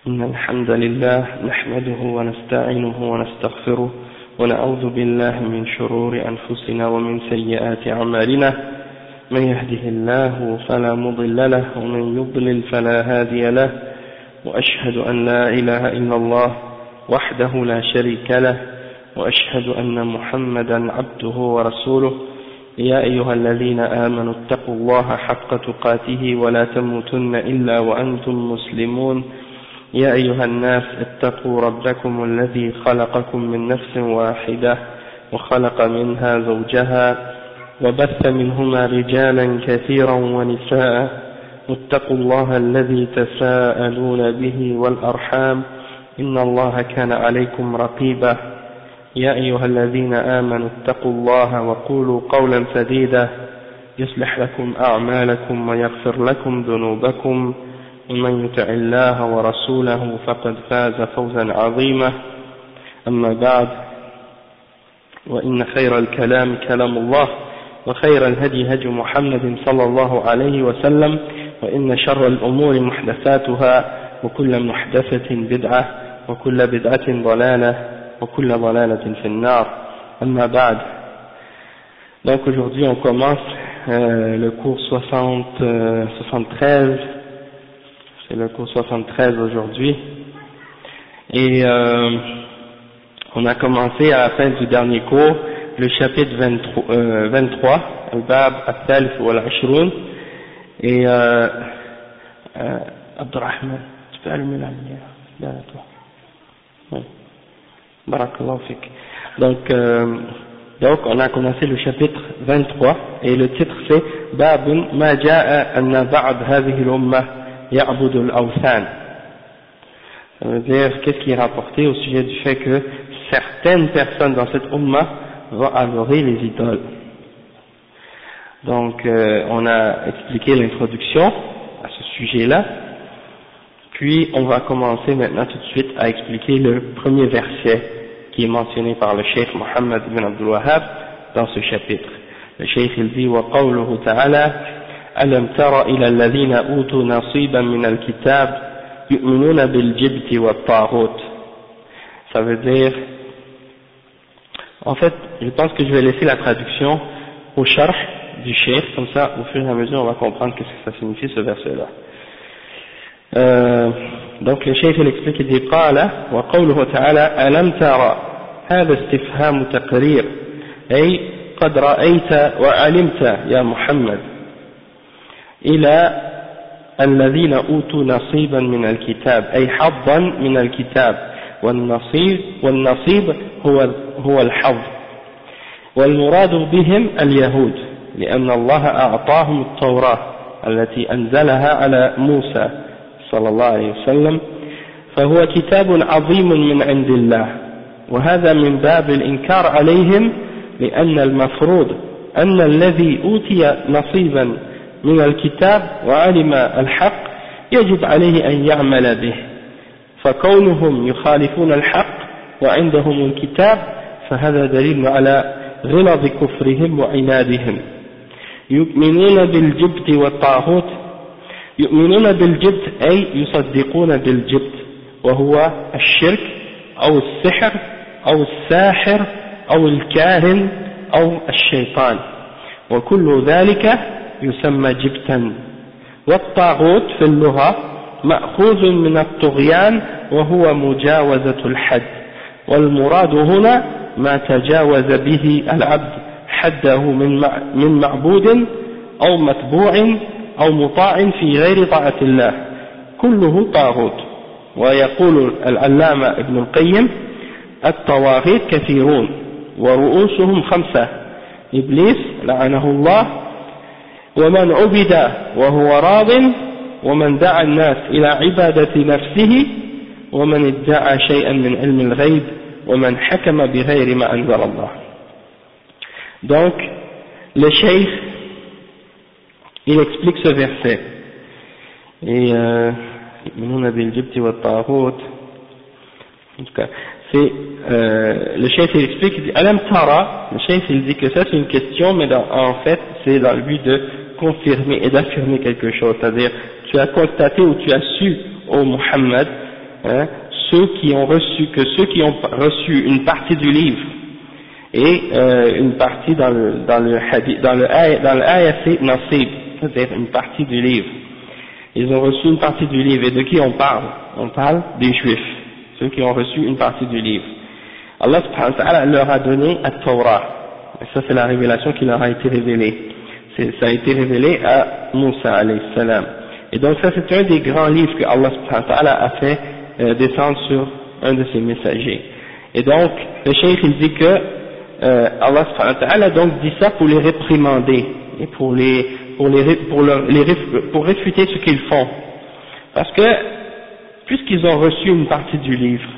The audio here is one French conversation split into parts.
إن الحمد لله نحمده ونستعينه ونستغفره ونعوذ بالله من شرور أنفسنا ومن سيئات أعمالنا من يهده الله فلا مضل له ومن يضلل فلا هادي له وأشهد أن لا إله إلا الله وحده لا شريك له وأشهد أن محمدا عبده ورسوله يا أيها الذين آمنوا اتقوا الله حق تقاته ولا تموتن إلا وأنتم مسلمون يا أيها الناس اتقوا ربكم الذي خلقكم من نفس واحدة وخلق منها زوجها وبث منهما رجالا كثيرا ونساء واتقوا الله الذي تساءلون به والأرحام إن الله كان عليكم رقيبا يا أيها الذين آمنوا اتقوا الله وقولوا قولا سديدا يصلح لكم أعمالكم ويغفر لكم ذنوبكم ومن يطع الله ورسوله فقد فاز فوزا عظيما أما بعد وإن خير الكلام كلام الله وخير الهدي هدي محمد صلى الله عليه وسلم وإن شر الأمور محدثاتها وكل محدثة بدعة وكل بدعة ضلالة وكل ضلالة في النار أما بعد. Donc aujourd'hui on commence le cours 73, c'est le cours 73 aujourd'hui, et on a commencé à la fin du dernier cours le chapitre 23, Al-Bab Al-Thalith wal-Ashrun, et Abdurrahman, tu peux allumer la lumière derrière toi. Oui. Barakallahu fik. Donc on a commencé le chapitre 23 et le titre c'est Babun ma ja'a anna ba'd hadhihi al-ummah ya'budu al-awthan. Ça veut dire qu'est-ce qui est rapporté au sujet du fait que certaines personnes dans cette ummah vont adorer les idoles. Donc on a expliqué l'introduction à ce sujet-là, puis on va commencer maintenant tout de suite à expliquer le premier verset qui est mentionné par le Cheikh Mohammed ibn Abdul Wahhab dans ce chapitre. Le Cheikh il dit وقوله تعالى ألم تر إلى الذين أوتوا نصيبا من الكتاب يؤمنون بالجبت والطاغوت. Ça veut dire, en fait je pense que je vais laisser la traduction au sharh du Cheikh, comme ça au fur et à mesure on va comprendre qu'est-ce que ça signifie ce verset là. Donc le Cheikh il explique, il dit قال وقوله تعالى ألم ترى هذا استفهام تقرير أي قد رأيت وعلمت يا محمد إلى الذين أوتوا نصيبا من الكتاب أي حظا من الكتاب والنصيب هو الحظ والمراد بهم اليهود لأن الله أعطاهم التوراة التي أنزلها على موسى صلى الله عليه وسلم فهو كتاب عظيم من عند الله وهذا من باب الإنكار عليهم لأن المفروض أن الذي أوتي نصيبا من الكتاب وعلم الحق يجب عليه أن يعمل به فكونهم يخالفون الحق وعندهم الكتاب فهذا دليل على غلظ كفرهم وعنادهم يؤمنون بالجبت والطاغوت يؤمنون بالجبت أي يصدقون بالجبت وهو الشرك أو السحر أو الساحر أو الكاهن أو الشيطان وكل ذلك يسمى جبتا والطاغوت في اللغة مأخوذ من الطغيان وهو مجاوزة الحد والمراد هنا ما تجاوز به العبد حده من معبود أو متبوع أو مطاع في غير طاعة الله كله طاغوت. ويقول العلامة ابن القيم الطواغيت كثيرون ورؤوسهم 5 إبليس لعنه الله ومن عبد وهو راض ومن دعا الناس إلى عبادة نفسه ومن ادعى شيئا من علم الغيب ومن حكم بغير ما أنزل الله. Donc le cheikh il explique ce verset et en tout cas c'est le cheikh il explique, il dit Alam Tara, le cheikh il dit que ça c'est une question mais en fait c'est dans le but de confirmer et d'affirmer quelque chose, c'est-à-dire tu as constaté ou tu as su ô Muhammad hein, ceux qui ont reçu une partie du livre et une partie dans le hadith, dans le ayat nasib, c'est-à-dire une partie du livre. Ils ont reçu une partie du livre. Et de qui on parle? On parle des Juifs, ceux qui ont reçu une partie du livre. Allah subhanahu wa ta'ala leur a donné à Torah. Et ça c'est la révélation qui leur a été révélée. Ça a été révélé à Moussa alayhi salam. Et donc ça c'est un des grands livres que Allah subhanahu wa ta'ala a fait descendre sur un de ses messagers. Et donc le cheikh il dit que Allah subhanahu wa ta'ala donc dit ça pour les réprimander et pour réfuter ce qu'ils font. Parce que puisqu'ils ont reçu une partie du livre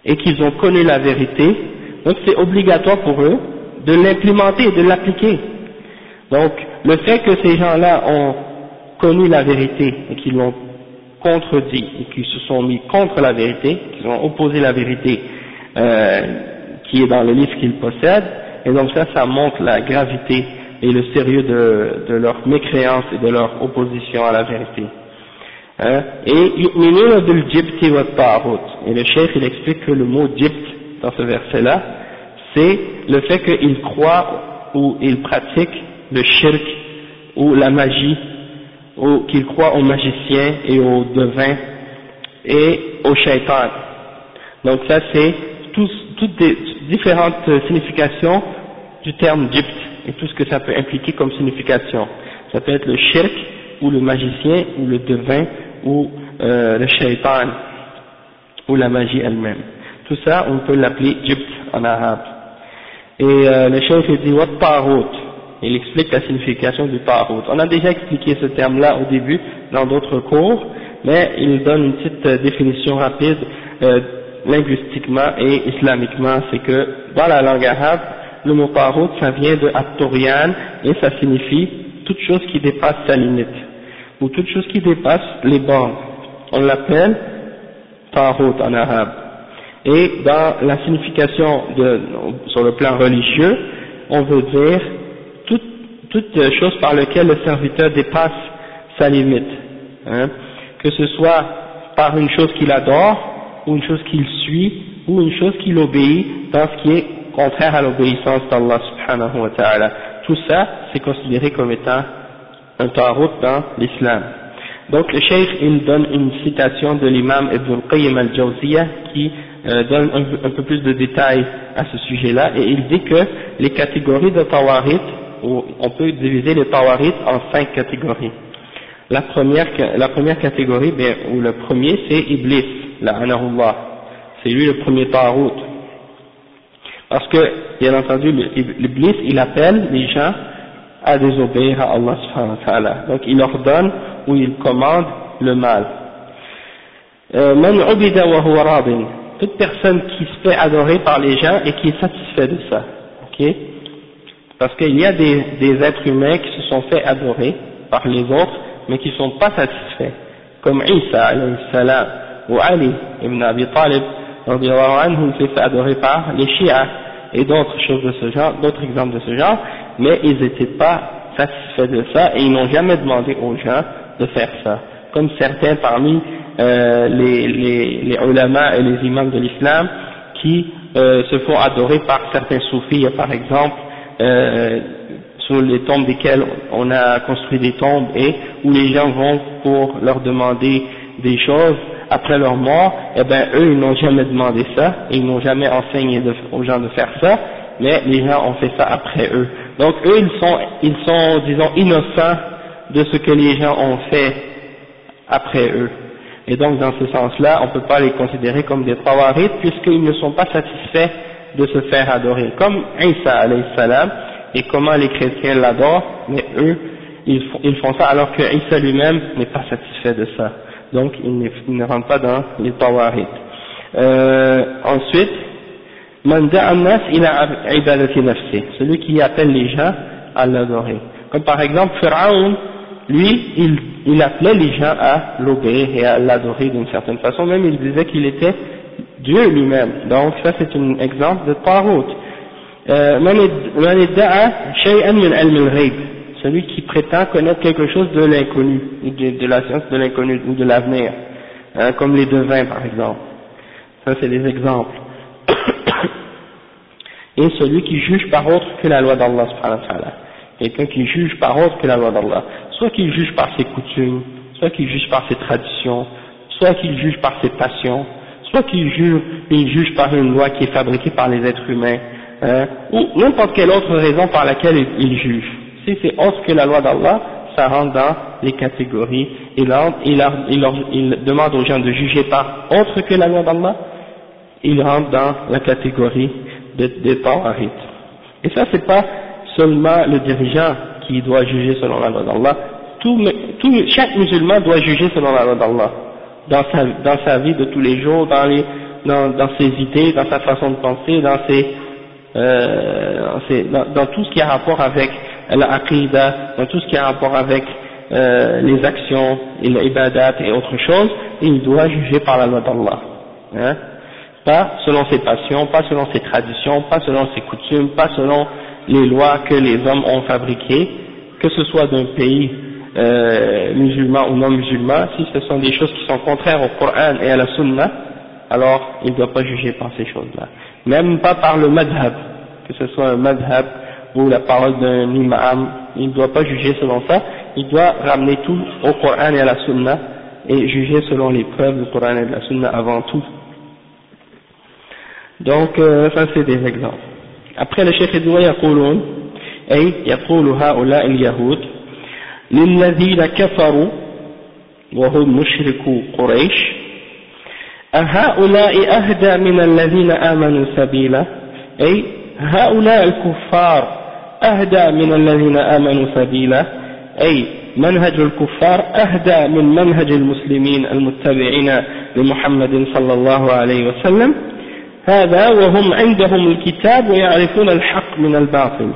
et qu'ils ont connu la vérité, donc c'est obligatoire pour eux de l'implémenter et de l'appliquer. Donc le fait que ces gens-là ont connu la vérité et qu'ils l'ont contredit et qu'ils se sont mis contre la vérité, qu'ils ont opposé la vérité qui est dans le livre qu'ils possèdent, et donc ça montre la gravité et le sérieux de leur mécréance et de leur opposition à la vérité. Et yu'minuna bil jibti wa ta'arut. Et le cheikh il explique que le mot jibt dans ce verset-là, c'est le fait qu'ils croient ou ils pratiquent le shirk ou la magie, ou qu'ils croient aux magiciens et aux devins et aux shaytans. Donc ça c'est toutes des différentes significations du terme jibt et tout ce que ça peut impliquer comme signification. Ça peut être le shirk ou le magicien ou le devin ou le shaytan ou la magie elle-même. Tout ça on peut l'appeler jibt en arabe. Et le cheikh dit wat ta'arut. Il explique la signification du ta'arut. On a déjà expliqué ce terme-là au début dans d'autres cours, mais il donne une petite définition rapide linguistiquement et islamiquement. C'est que dans la langue arabe, le mot ta'arut ça vient de at-tughyan et ça signifie toute chose qui dépasse sa limite ou toute chose qui dépasse les bornes. On l'appelle ta'arut en arabe. Et dans la signification sur le plan religieux, on veut dire toute chose par laquelle le serviteur dépasse sa limite, hein, que ce soit par une chose qu'il adore, ou une chose qu'il suit, ou une chose qu'il obéit dans ce qui est contraire à l'obéissance d'Allah subhanahu wa ta'ala. Tout ça, c'est considéré comme étant un ta'arut dans l'islam. Donc le cheikh, il donne une citation de l'imam Ibn al-Qayyim al-Jawziyah qui donne un peu plus de détails à ce sujet-là, et il dit que les catégories de tawarit, on peut diviser les tawarit en 5 catégories. La première catégorie, ou le premier, c'est Iblis, la'anahullah. C'est lui le premier ta'arut. Parce que, bien entendu, l'Iblis, il appelle les gens à désobéir à Allah subhanahu wa ta'ala. Donc il ordonne ou il commande le mal. Man ubida wa huwa radin. Toute personne qui se fait adorer par les gens et qui est satisfait de ça. Ok? Parce qu'il y a des êtres humains qui se sont fait adorer par les autres, mais qui ne sont pas satisfaits, comme Isa alayhi salam, ou Ali ibn Abi Talib, radiallahu anhu, s'est fait adorer par les Shia, et d'autres choses de ce genre, d'autres exemples de ce genre, mais ils n'étaient pas satisfaits de ça, et ils n'ont jamais demandé aux gens de faire ça. Comme certains parmi les ulama et les imams de l'islam, qui se font adorer par certains soufis, par exemple, sur les tombes desquelles on a construit des tombes et où les gens vont pour leur demander des choses après leur mort, eh ben eux ils n'ont jamais demandé ça, et ils n'ont jamais enseigné aux gens de faire ça, mais les gens ont fait ça après eux. Donc eux ils sont disons innocents de ce que les gens ont fait après eux. Et donc dans ce sens-là, on ne peut pas les considérer comme des tawarit puisqu'ils ne sont pas satisfaits de se faire adorer, comme Isa alayhi salam, et comment les chrétiens l'adorent, mais eux, ils font ça alors que Isa lui-même n'est pas satisfait de ça. Donc il ne rentre pas dans les tawarit. Ensuite, man da'a an-nas ila ibadati nafsi, celui qui appelle les gens à l'adorer. Comme par exemple Pharaon, lui, il appelait les gens à l'obéir et à l'adorer d'une certaine façon, même il disait qu'il était Dieu lui-même. Donc ça c'est un exemple de Tarut. Man idda'a shay'an min ilm al-ghayb, celui qui prétend connaître quelque chose de l'inconnu, de la science de l'inconnu ou de l'avenir. hein, comme les devins par exemple. Ça c'est des exemples. Et celui qui juge par autre que la loi d'Allah subhanahu wa ta'ala. Quelqu'un qui juge par autre que la loi d'Allah. Soit qu'il juge par ses coutumes, soit qu'il juge par ses traditions, soit qu'il juge par ses passions, soit qu'il juge par une loi qui est fabriquée par les êtres humains, hein, ou n'importe quelle autre raison par laquelle il juge. Si c'est autre que la loi d'Allah, ça rentre dans les catégories. Il demande aux gens de juger par autre que la loi d'Allah, il rentre dans la catégorie des tawarit. Et ça, c'est pas seulement le dirigeant qui doit juger selon la loi d'Allah. Chaque musulman doit juger selon la loi d'Allah, dans sa vie de tous les jours, dans ses idées, dans sa façon de penser, dans tout ce qui a rapport avec l'aqidah, dans tout ce qui a rapport avec les actions et l'ibadat et autre chose, et il doit juger par la loi d'Allah, hein? Pas selon ses passions, pas selon ses traditions, pas selon ses coutumes, pas selon les lois que les hommes ont fabriquées, que ce soit d'un pays musulman ou non musulman. Si ce sont des choses qui sont contraires au Coran et à la Sunna, alors il ne doit pas juger par ces choses-là, même pas par le madhab, que ce soit un madhab ou la parole d'un imam, il ne doit pas juger selon ça, il doit ramener tout au Coran et à la Sunna et juger selon les preuves du Coran et de la Sunna avant tout. Donc ça c'est des exemples. Après le Cheikh dit يقولون أي يقول هؤلاء اليهود للذين كفروا وهم مشركو قريش أهؤلاء أهدى من الذين آمنوا سبيلا، أي هؤلاء الكفار أهدى من الذين آمنوا سبيلا، أي منهج الكفار أهدى من منهج المسلمين المتبعين لمحمد صلى الله عليه وسلم، هذا وهم عندهم الكتاب ويعرفون الحق من الباطل.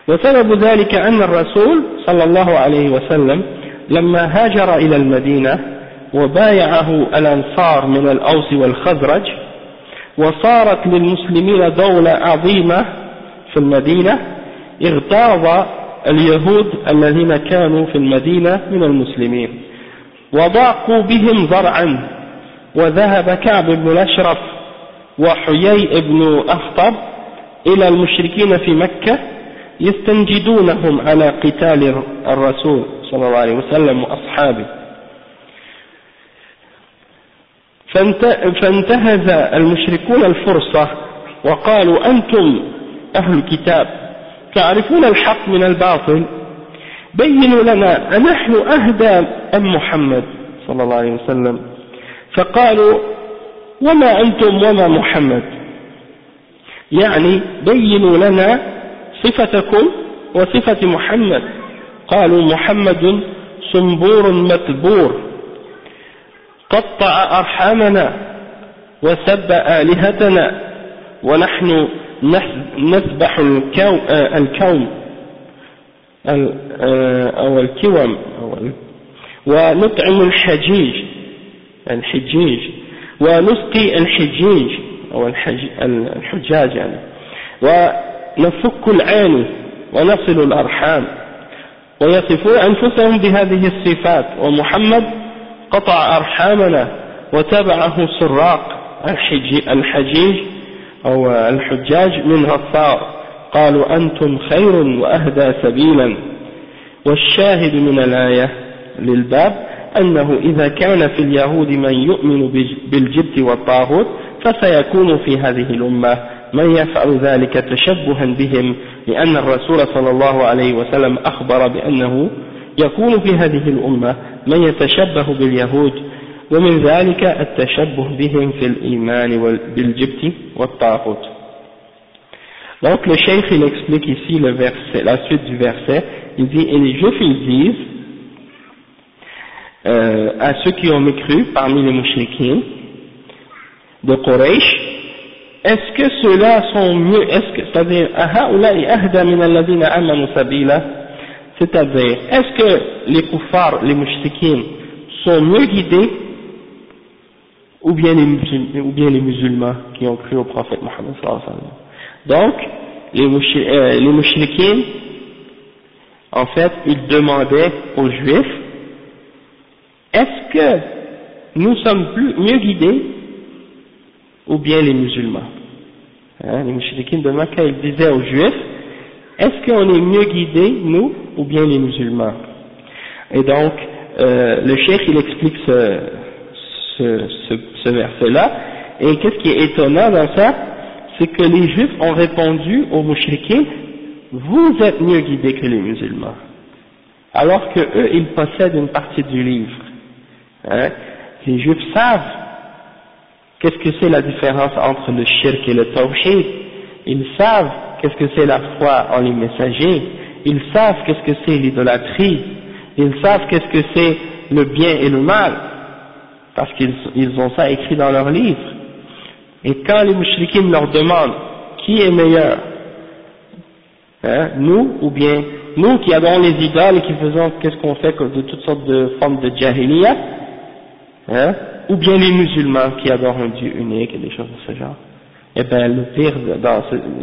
وسبب ذلك أن الرسول صلى الله عليه وسلم لما هاجر إلى المدينة وبايعه الأنصار من الأوس والخزرج وصارت للمسلمين دولة عظيمة في المدينة، اغتاظ اليهود الذين كانوا في المدينة من المسلمين وضاقوا بهم ذرعا، وذهب كعب بن الأشرف وحيي بن أخطب إلى المشركين في مكة يستنجدونهم على قتال الرسول صلى الله عليه وسلم وأصحابه، فانتهز المشركون الفرصة وقالوا أنتم أهل الكتاب تعرفون الحق من الباطل، بينوا لنا أنحن أهدى أم محمد صلى الله عليه وسلم، فقالوا وما أنتم وما محمد، يعني بينوا لنا صفتكم وصفة محمد. قالوا محمد صنبور متبور قطع أرحامنا وسب آلهتنا ونحن نسبح الكوم أو الكوم ونطعم الحجيج ونسقي الحجيج أو الحجاج يعني، ونفك العاني ونصل الأرحام، ويصفون أنفسهم بهذه الصفات، ومحمد قطع أرحامنا وتبعه سراق الحجيج أو الحجاج من غفار. قالوا أنتم خير وأهدى سبيلا. والشاهد من الآية للباب أنه إذا كان في اليهود من يؤمن بالجبت والطاغوت فسيكون في هذه الأمة من يفعل ذلك تشبها بهم، لأن الرسول صلى الله عليه وسلم أخبر بأنه يكون في هذه الأمة من يتشبه باليهود، ومن ذلك التشبه بهم في الإيمان بالجبت والطاغوت. Donc le cheikh il explique ici le verset, la suite du verset, il dit, et les juifs ils disent à ceux qui ont mécru parmi les mouchriquins de Quraysh, est-ce que ceux-là sont mieux, c'est-à-dire c'est-à-dire est-ce que les kuffars, les mouchriquins sont mieux guidés ou bien les musulmans qui ont cru au prophète Mohammed sallallahu alayhi wa sallam. Donc les mouchriquins en fait ils demandaient aux juifs, est-ce que nous sommes mieux guidés ou bien les musulmans. Les mouchriquins de Makkah, ils disaient aux juifs, est-ce qu'on est mieux guidés, nous, ou bien les musulmans? Et donc, le cheikh, il explique ce verset-là, et qu'est-ce qui est étonnant dans ça, c'est que les juifs ont répondu aux mouchriquins, vous êtes mieux guidés que les musulmans, alors que eux, ils possèdent une partie du livre. Les juifs savent qu'est-ce que c'est la différence entre le shirk et le tawhid, ils savent qu'est-ce que c'est la foi en les messagers, ils savent qu'est-ce que c'est l'idolâtrie, ils savent qu'est-ce que c'est le bien et le mal, parce qu'ils ont ça écrit dans leur livre. Et quand les mouchriquins leur demandent qui est meilleur, nous ou bien nous qui adorons les idoles et qui faisons qu'est-ce qu'on fait de toutes sortes de formes de jahiliya, ou bien les musulmans qui adorent un Dieu unique et des choses de ce genre. Eh bien le pire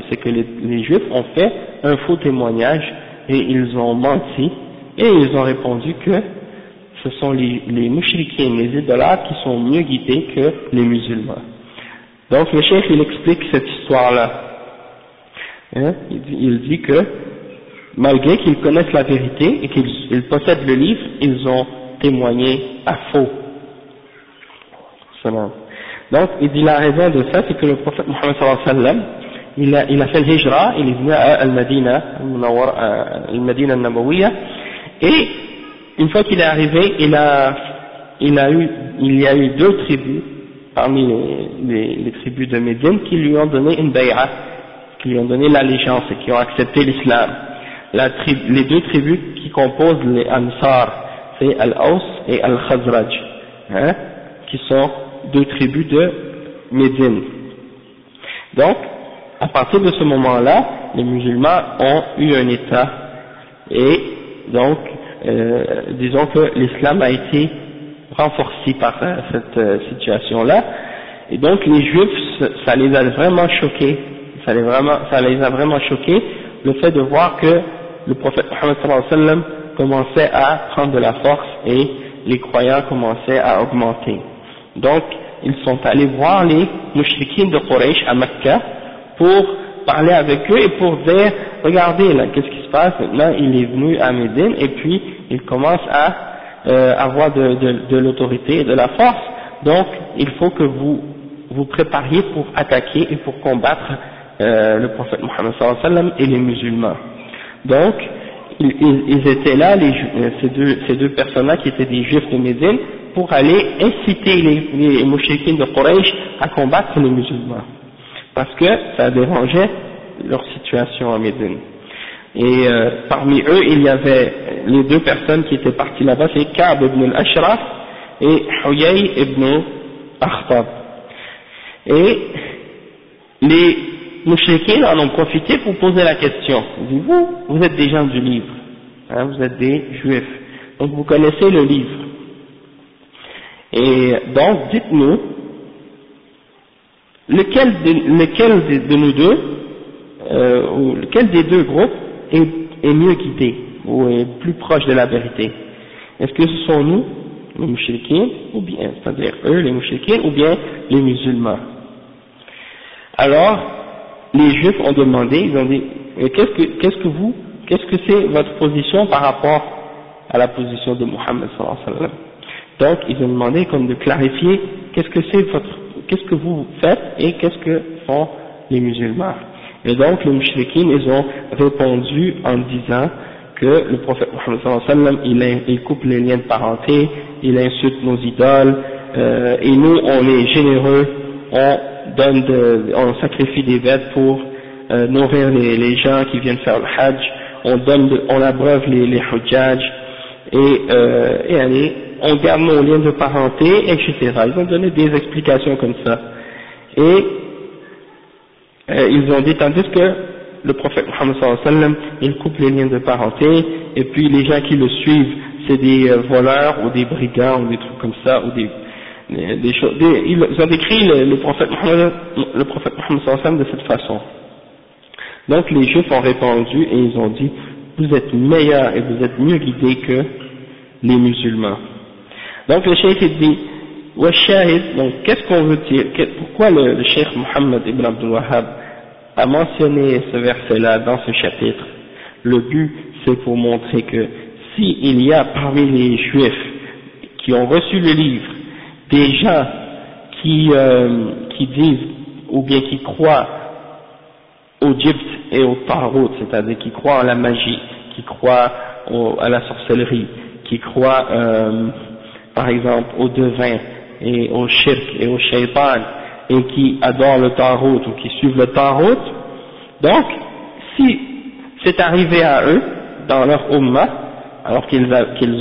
c'est que les juifs ont fait un faux témoignage et ils ont menti et ils ont répondu que ce sont les mouchriquins, les idolâtres qui sont mieux guidés que les musulmans. Donc le cheikh il explique cette histoire-là. Il dit que malgré qu'ils connaissent la vérité et qu'ils possèdent le livre, ils ont témoigné à faux. Donc il dit la raison de ça, c'est que le prophète Mohammed sallallahu alayhi wa sallam, il a fait le hijra, il est venu à Al-Madina, Al-Madina al-Nabawiyya, et une fois qu'il est arrivé, il y a eu deux tribus parmi les tribus de Médine qui lui ont donné une bay'a, qui lui ont donné l'allégeance et qui ont accepté l'islam. Les deux tribus qui composent les Ansar, c'est Al-Aws et Al-Khazraj, qui sont deux tribus de Médine. Donc, à partir de ce moment-là, les musulmans ont eu un état, et donc, disons que l'islam a été renforcé par cette situation-là, et donc les juifs, ça les a vraiment choqués, ça les a vraiment choqués, le fait de voir que le prophète Mohammed sallallahu alayhi wa sallam commençait à prendre de la force et les croyants commençaient à augmenter. Donc, ils sont allés voir les mouchriquins de Quraysh à Mecca pour parler avec eux et pour dire, regardez là, qu'est-ce qui se passe maintenant, il est venu à Médine et puis il commence à avoir de l'autorité et de la force, donc il faut que vous prépariez pour attaquer et pour combattre le prophète Mohammed sallallahu alayhi wa sallam et les musulmans. Donc, ils étaient là, ces deux personnes-là qui étaient des juifs de Médine, pour aller inciter les mouchriquins de Quraysh à combattre les musulmans, parce que ça dérangeait leur situation à Médine. Et parmi eux, il y avait les deux personnes qui étaient parties là-bas, c'est Ka'b ibn al-Ashraf et Huyay ibn Akhtab. Et les mouchriquins en ont profité pour poser la question. Ils disent, vous êtes des gens du livre, vous êtes des juifs, donc vous connaissez le livre. Et donc, dites-nous, lequel de nous deux, ou lequel des deux groupes est mieux guidé, ou est plus proche de la vérité? Est-ce que ce sont nous, les mouchriquins, ou bien, c'est-à-dire eux, les mouchriquins, ou bien les musulmans? Alors, les juifs ont demandé, ils ont dit, qu'est-ce que c'est votre position par rapport à la position de Mohammed sallallahu alayhi wa sallam? Donc, ils ont demandé comme de clarifier qu'est-ce que vous faites et qu'est-ce que font les musulmans. Et donc, les mouchriquins, ils ont répondu en disant que le prophète Mohammed sallallahu alayhi wa sallam, il coupe les liens de parenté, il insulte nos idoles, et nous, on est généreux, on sacrifie des bêtes pour nourrir les gens qui viennent faire le hajj, on abreuve les hujjaj, et allez, on garde nos liens de parenté, etc. Ils ont donné des explications comme ça. Et ils ont dit, tandis que le prophète Mohammed sallallahu alayhi wa sallam, il coupe les liens de parenté, et puis les gens qui le suivent, c'est des voleurs ou des brigands ou des trucs comme ça, ou des choses. Ils ont décrit le prophète Mohammed sallallahu alayhi wa sallam de cette façon. Donc les Juifs ont répondu et ils ont dit, vous êtes meilleurs et vous êtes mieux guidés que les musulmans. Donc le cheikh dit, والشاهد, donc qu'est-ce qu'on veut dire, pourquoi le Cheikh Mohammed ibn Abdul Wahhab a mentionné ce verset-là dans ce chapitre? Le but, c'est pour montrer que s'il y a parmi les Juifs qui ont reçu le livre des gens qui disent ou bien qui croient au Jibt et au Tarot, c'est-à-dire qui croient en la magie, qui croient à la sorcellerie, qui croient par exemple au devin et au shirk et au shaitan, et qui adorent le Tarot ou qui suivent le Tarot, donc si c'est arrivé à eux dans leur Ummah, alors qu'ils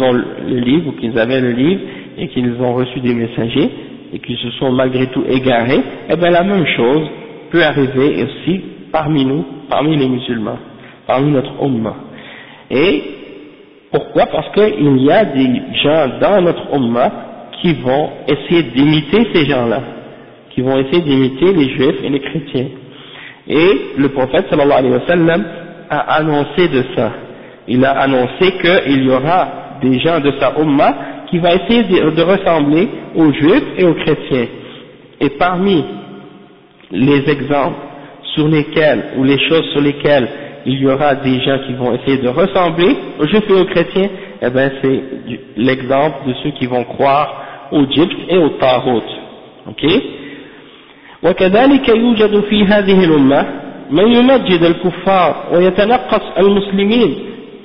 ont le livre ou qu'ils avaient le livre et qu'ils ont reçu des messagers et qu'ils se sont malgré tout égarés, eh bien la même chose peut arriver aussi parmi nous, parmi les musulmans, parmi notre Ummah. Et pourquoi? Parce qu'il y a des gens dans notre Ummah qui vont essayer d'imiter ces gens-là, qui vont essayer d'imiter les Juifs et les chrétiens. Et le prophète sallallahu alayhi wa sallam a annoncé de ça. Il a annoncé qu'il y aura des gens de sa Ummah qui va essayer de ressembler aux Juifs et aux chrétiens. Et parmi les exemples sur lesquels, ou les choses sur lesquelles il y aura des gens qui vont essayer de ressembler aux Juifs et aux chrétiens, eh bien c'est l'exemple de ceux qui vont croire au Jibt et au Tarot. Ok? وكذلك يوجد في هذه الأمة من يمجد الكفار ويتنقص المسلمين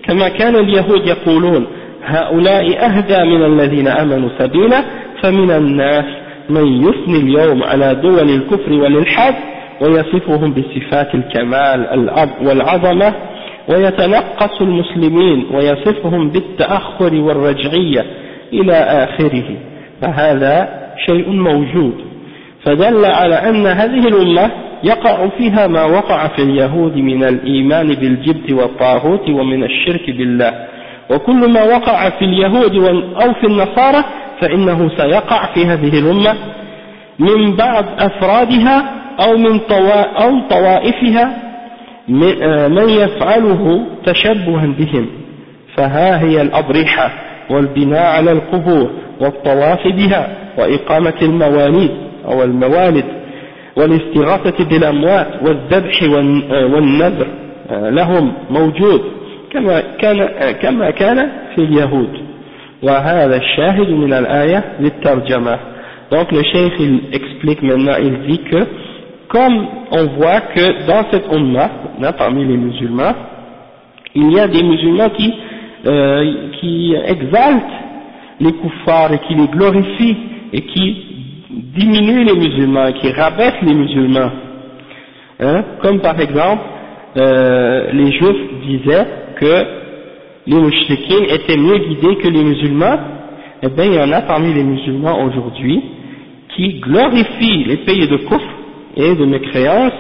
كما كان اليهود يقولون هؤلاء أهدى من الذين آمنوا سبيلا فمن الناس من يثني اليوم على دول الكفر والإلحاد ويصفهم بصفات الكمال والعظمة ويتنقص المسلمين ويصفهم بالتأخر والرجعية إلى آخره فهذا شيء موجود فدل على أن هذه الأمة يقع فيها ما وقع في اليهود من الإيمان بالجبت والطاغوت ومن الشرك بالله وكل ما وقع في اليهود أو في النصارى فإنه سيقع في هذه الأمة من بعض أفرادها أو طوائفها من يفعله تشبها بهم فها هي الأضرحة والبناء على القبور والطواف بها وإقامة المواليد أو الموالد والاستغاثة بالأموات والذبح والنذر لهم موجود كما كان في اليهود وهذا الشاهد من الآية للترجمة. Donc le cheikh il explique maintenant, il dit que comme on voit que dans cette ummah, parmi les musulmans, il y a des musulmans qui exaltent les kuffars et qui les glorifient et qui diminuent les musulmans, qui rabaissent les musulmans. Comme par exemple, les juifs disaient que les mouchriquins étaient mieux guidés que les musulmans. Eh bien, il y en a parmi les musulmans aujourd'hui qui glorifient les pays de kufr et de mécréance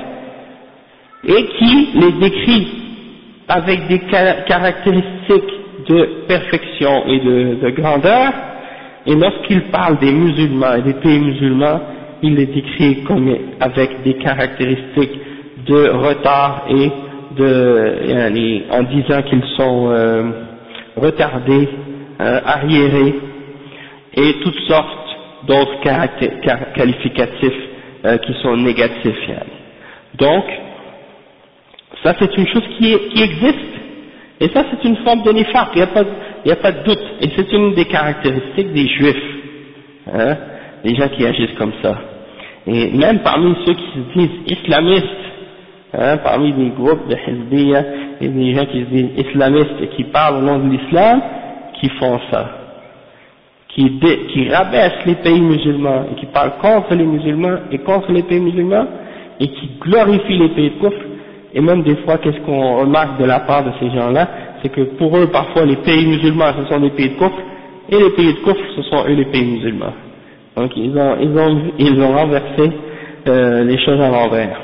et qui les décrit avec des caractéristiques de perfection et de grandeur, et lorsqu'il parle des musulmans et des pays musulmans, il les décrit comme avec des caractéristiques de retard et en disant qu'ils sont retardés, arriérés et toutes sortes d'autres qualificatifs qui sont négatifs. Donc, ça c'est une chose qui existe, et ça c'est une forme de nifaq, il n'y a pas de doute, et c'est une des caractéristiques des juifs, les gens qui agissent comme ça. Et même parmi ceux qui se disent islamistes, parmi des groupes de Hizbiyya, et des gens qui se disent islamistes et qui parlent au nom de l'islam, qui font ça, qui rabaissent les pays musulmans, et qui parlent contre les musulmans et contre les pays musulmans, et qui glorifient les pays de kufr. Et même des fois, qu'est-ce qu'on remarque de la part de ces gens-là, c'est que pour eux, parfois, les pays musulmans, ce sont des pays de kufr, et les pays de kufr, ce sont eux les pays musulmans. Donc ils ont renversé les choses à l'envers.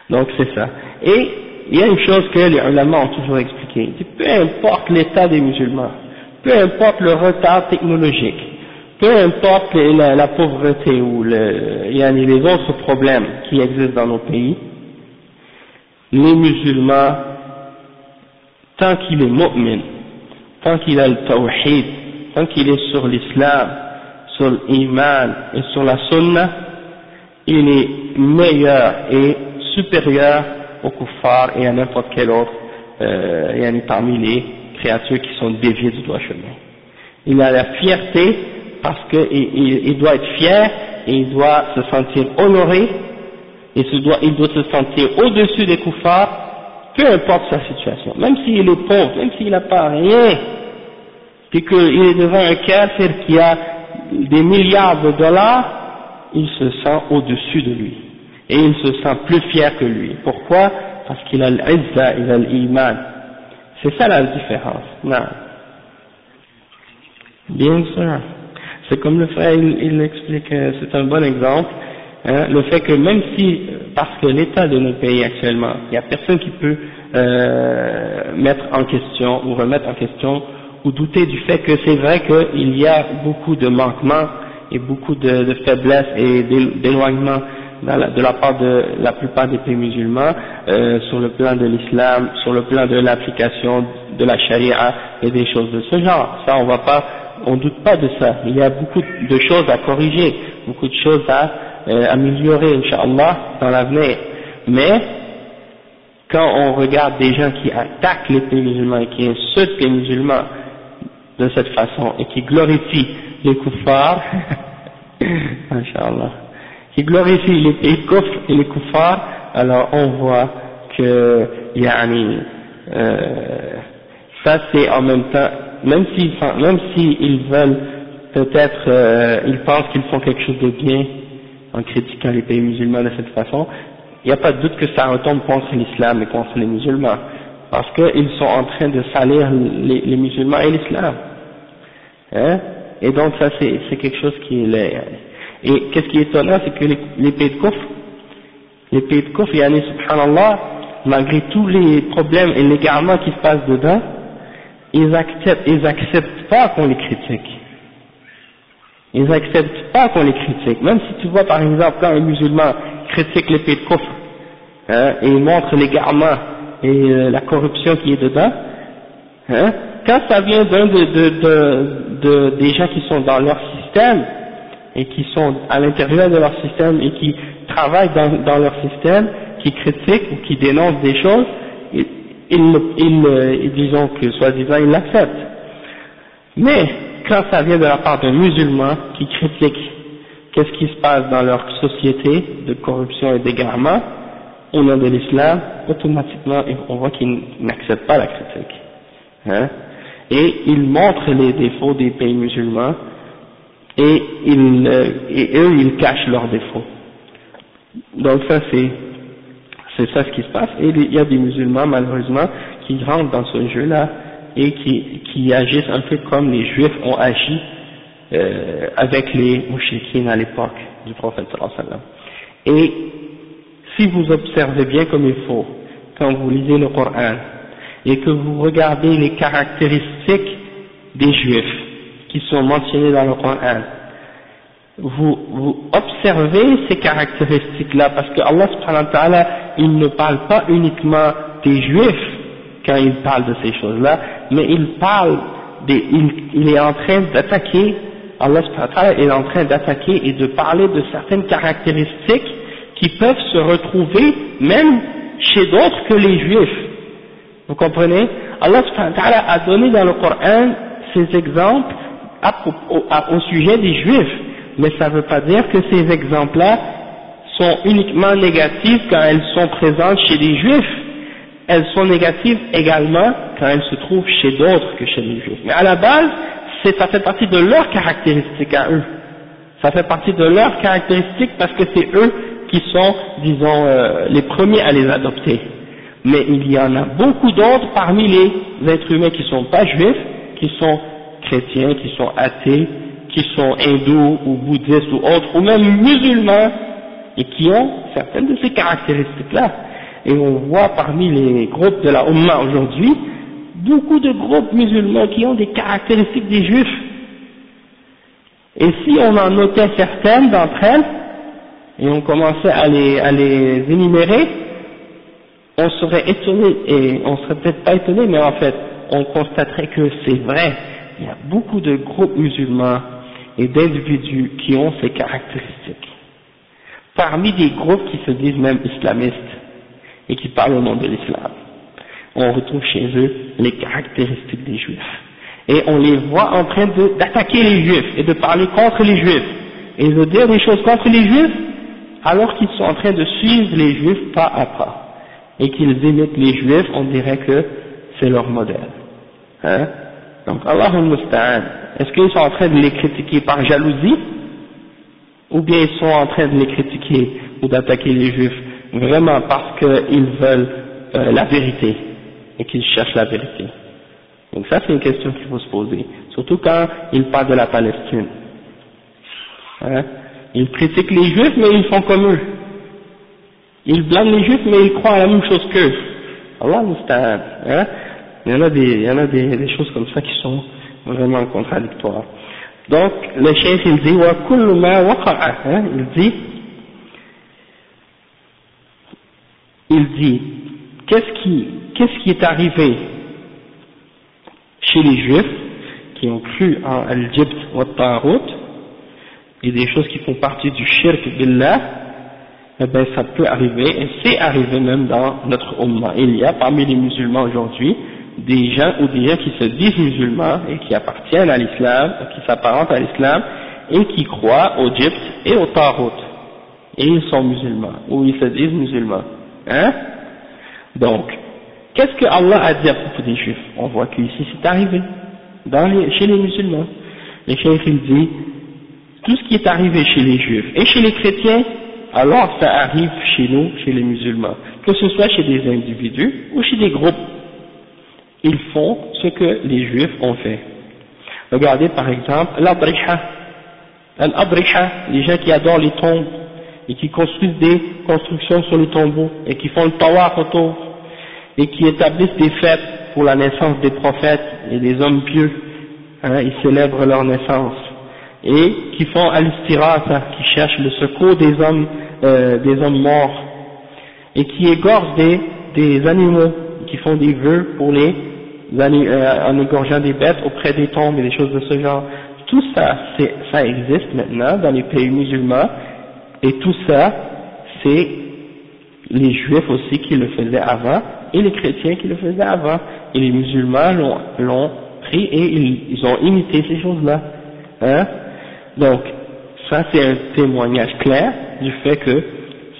Donc c'est ça. Et il y a une chose que les ulama ont toujours expliqué, c'est peu importe l'état des musulmans, peu importe le retard technologique, peu importe la pauvreté ou les autres problèmes qui existent dans nos pays, les musulmans, tant qu'il est mu'min, tant qu'il a le tawhid, tant qu'il est sur l'islam, sur l'iman et sur la sunna, il est meilleur et supérieur au kuffar et à n'importe quel autre parmi les créatures qui sont déviées du droit chemin. Il a la fierté parce qu'il doit être fier et il doit se sentir honoré et il doit se sentir au-dessus des kuffars, peu importe sa situation, même s'il est pauvre, même s'il n'a pas rien, et qu'il est devant un kafir qui a des milliards de dollars, il se sent au-dessus de lui et il se sent plus fier que lui. Pourquoi? Parce qu'il a l'izza, il a l'iman. C'est ça la différence. Non. Bien sûr. C'est comme le frère, il explique, c'est un bon exemple, hein, le fait que même si, parce que l'état de nos pays actuellement, il n'y a personne qui peut mettre en question ou remettre en question ou douter du fait que c'est vrai qu'il y a beaucoup de manquements et beaucoup de faiblesses et d'éloignements de la part de la plupart des pays musulmans sur le plan de l'islam, sur le plan de l'application de la charia et des choses de ce genre. Ça, on doute pas de ça. Il y a beaucoup de choses à corriger, beaucoup de choses à améliorer, Inch'Allah, dans l'avenir. Mais quand on regarde des gens qui attaquent les pays musulmans et qui insultent les musulmans de cette façon et qui glorifient les kuffars, Inch'Allah, qui glorifient les pays kufr et les kuffars, alors on voit que ça c'est en même temps, même s'ils veulent peut-être, ils pensent qu'ils font quelque chose de bien en critiquant les pays musulmans de cette façon, il n'y a pas de doute que ça retombe contre l'islam et contre les musulmans, parce qu'ils sont en train de salir les musulmans et l'islam, hein, et donc ça c'est quelque chose qui est et qu'est-ce qui est étonnant, c'est que les pays de kufr, subhanallah, malgré tous les problèmes et l'égarement qui se passent dedans, ils acceptent pas qu'on les critique. Ils acceptent pas qu'on les critique. Même si tu vois par exemple quand un musulman critique les pays de kufr, hein, et il montre l'égarement et la corruption qui est dedans, hein, quand ça vient des gens qui sont dans leur système et qui sont à l'intérieur de leur système et qui travaillent dans leur système, qui critiquent ou qui dénoncent des choses, disons que soi-disant ils l'acceptent. Mais quand ça vient de la part d'un musulman qui critique qu'est-ce qui se passe dans leur société de corruption et d'égarement au nom de l'islam, automatiquement on voit qu'ils n'acceptent pas la critique, hein, et ils montrent les défauts des pays musulmans et eux ils cachent leurs défauts. Donc ça c'est ça ce qui se passe, et il y a des musulmans malheureusement qui rentrent dans ce jeu-là et qui agissent un peu comme les juifs ont agi avec les mouchriquines à l'époque du prophète sallallahu alayhi wa sallam. Et si vous observez bien comme il faut, quand vous lisez le Coran et que vous regardez les caractéristiques des juifs qui sont mentionnées dans le Coran, vous observez ces caractéristiques-là, parce que Allah subhanahu wa ta'ala, il ne parle pas uniquement des juifs quand il parle de ces choses-là, mais il est en train d'attaquer, Allah subhanahu wa ta'ala est en train d'attaquer et de parler de certaines caractéristiques qui peuvent se retrouver même chez d'autres que les juifs. Vous comprenez? Allah subhanahu wa ta'ala a donné dans le Coran ces exemples au sujet des juifs, mais ça ne veut pas dire que ces exemples-là sont uniquement négatifs quand elles sont présentes chez les juifs. Elles sont négatives également quand elles se trouvent chez d'autres que chez les juifs. Mais à la base, ça fait partie de leurs caractéristiques à eux. Ça fait partie de leurs caractéristiques parce que c'est eux qui sont, disons, les premiers à les adopter. Mais il y en a beaucoup d'autres parmi les êtres humains qui ne sont pas juifs, qui sont chrétiens, qui sont athées, qui sont hindous ou bouddhistes ou autres, ou même musulmans, et qui ont certaines de ces caractéristiques-là. Et on voit parmi les groupes de la Ummah aujourd'hui, beaucoup de groupes musulmans qui ont des caractéristiques des juifs. Et si on en notait certaines d'entre elles, et on commençait à les énumérer, on serait étonné, et on serait peut-être pas étonné, mais en fait, on constaterait que c'est vrai. Il y a beaucoup de groupes musulmans et d'individus qui ont ces caractéristiques. Parmi des groupes qui se disent même islamistes et qui parlent au nom de l'islam, on retrouve chez eux les caractéristiques des juifs. Et on les voit en train d'attaquer les juifs et de parler contre les juifs et de dire des choses contre les juifs alors qu'ils sont en train de suivre les juifs pas à pas et qu'ils imitent les juifs, on dirait que c'est leur modèle. Hein? Donc Allahul Musta'an, est-ce qu'ils sont en train de les critiquer par jalousie ou bien ils sont en train de les critiquer ou d'attaquer les juifs vraiment parce qu'ils veulent la vérité et qu'ils cherchent la vérité? Donc ça c'est une question qu'il faut se poser, surtout quand ils parlent de la Palestine. Hein? Ils critiquent les juifs mais ils font comme eux. Ils blâment les juifs mais ils croient à la même chose qu'eux. Allah Musta'an. Hein? Il y en a des choses comme ça qui sont vraiment contradictoires. Donc le cheikh il dit wa kullu ma waqa'a, hein? il dit qu'est-ce qui est arrivé chez les juifs qui ont cru en al-jibt wa al-taghut et des choses qui font partie du shirk billah, eh ben ça peut arriver et c'est arrivé même dans notre ummah. Il y a parmi les musulmans aujourd'hui des gens qui se disent musulmans et qui appartiennent à l'islam, qui s'apparentent à l'islam et qui croient au jibt et au taghut et ils sont musulmans ou ils se disent musulmans. Hein? Donc qu'est-ce que Allah a dit à propos des juifs? On voit qu'ici c'est arrivé chez les musulmans. Le cheikh il dit tout ce qui est arrivé chez les juifs et chez les chrétiens, alors ça arrive chez nous, chez les musulmans, que ce soit chez des individus ou chez des groupes. Ils font ce que les juifs ont fait. Regardez par exemple l'Adriha, les gens qui adorent les tombes et qui construisent des constructions sur les tombeaux et qui font le tawaf autour et qui établissent des fêtes pour la naissance des prophètes et des hommes pieux, hein, ils célèbrent leur naissance et qui font al-istirasa, qui cherchent le secours des hommes morts et qui égorgent des animaux, qui font des vœux pour en égorgeant des bêtes auprès des tombes et des choses de ce genre. Tout ça, ça existe maintenant dans les pays musulmans et tout ça, c'est les juifs aussi qui le faisaient avant et les chrétiens qui le faisaient avant et les musulmans l'ont pris et ils ont imité ces choses-là. Hein? Donc, ça c'est un témoignage clair du fait que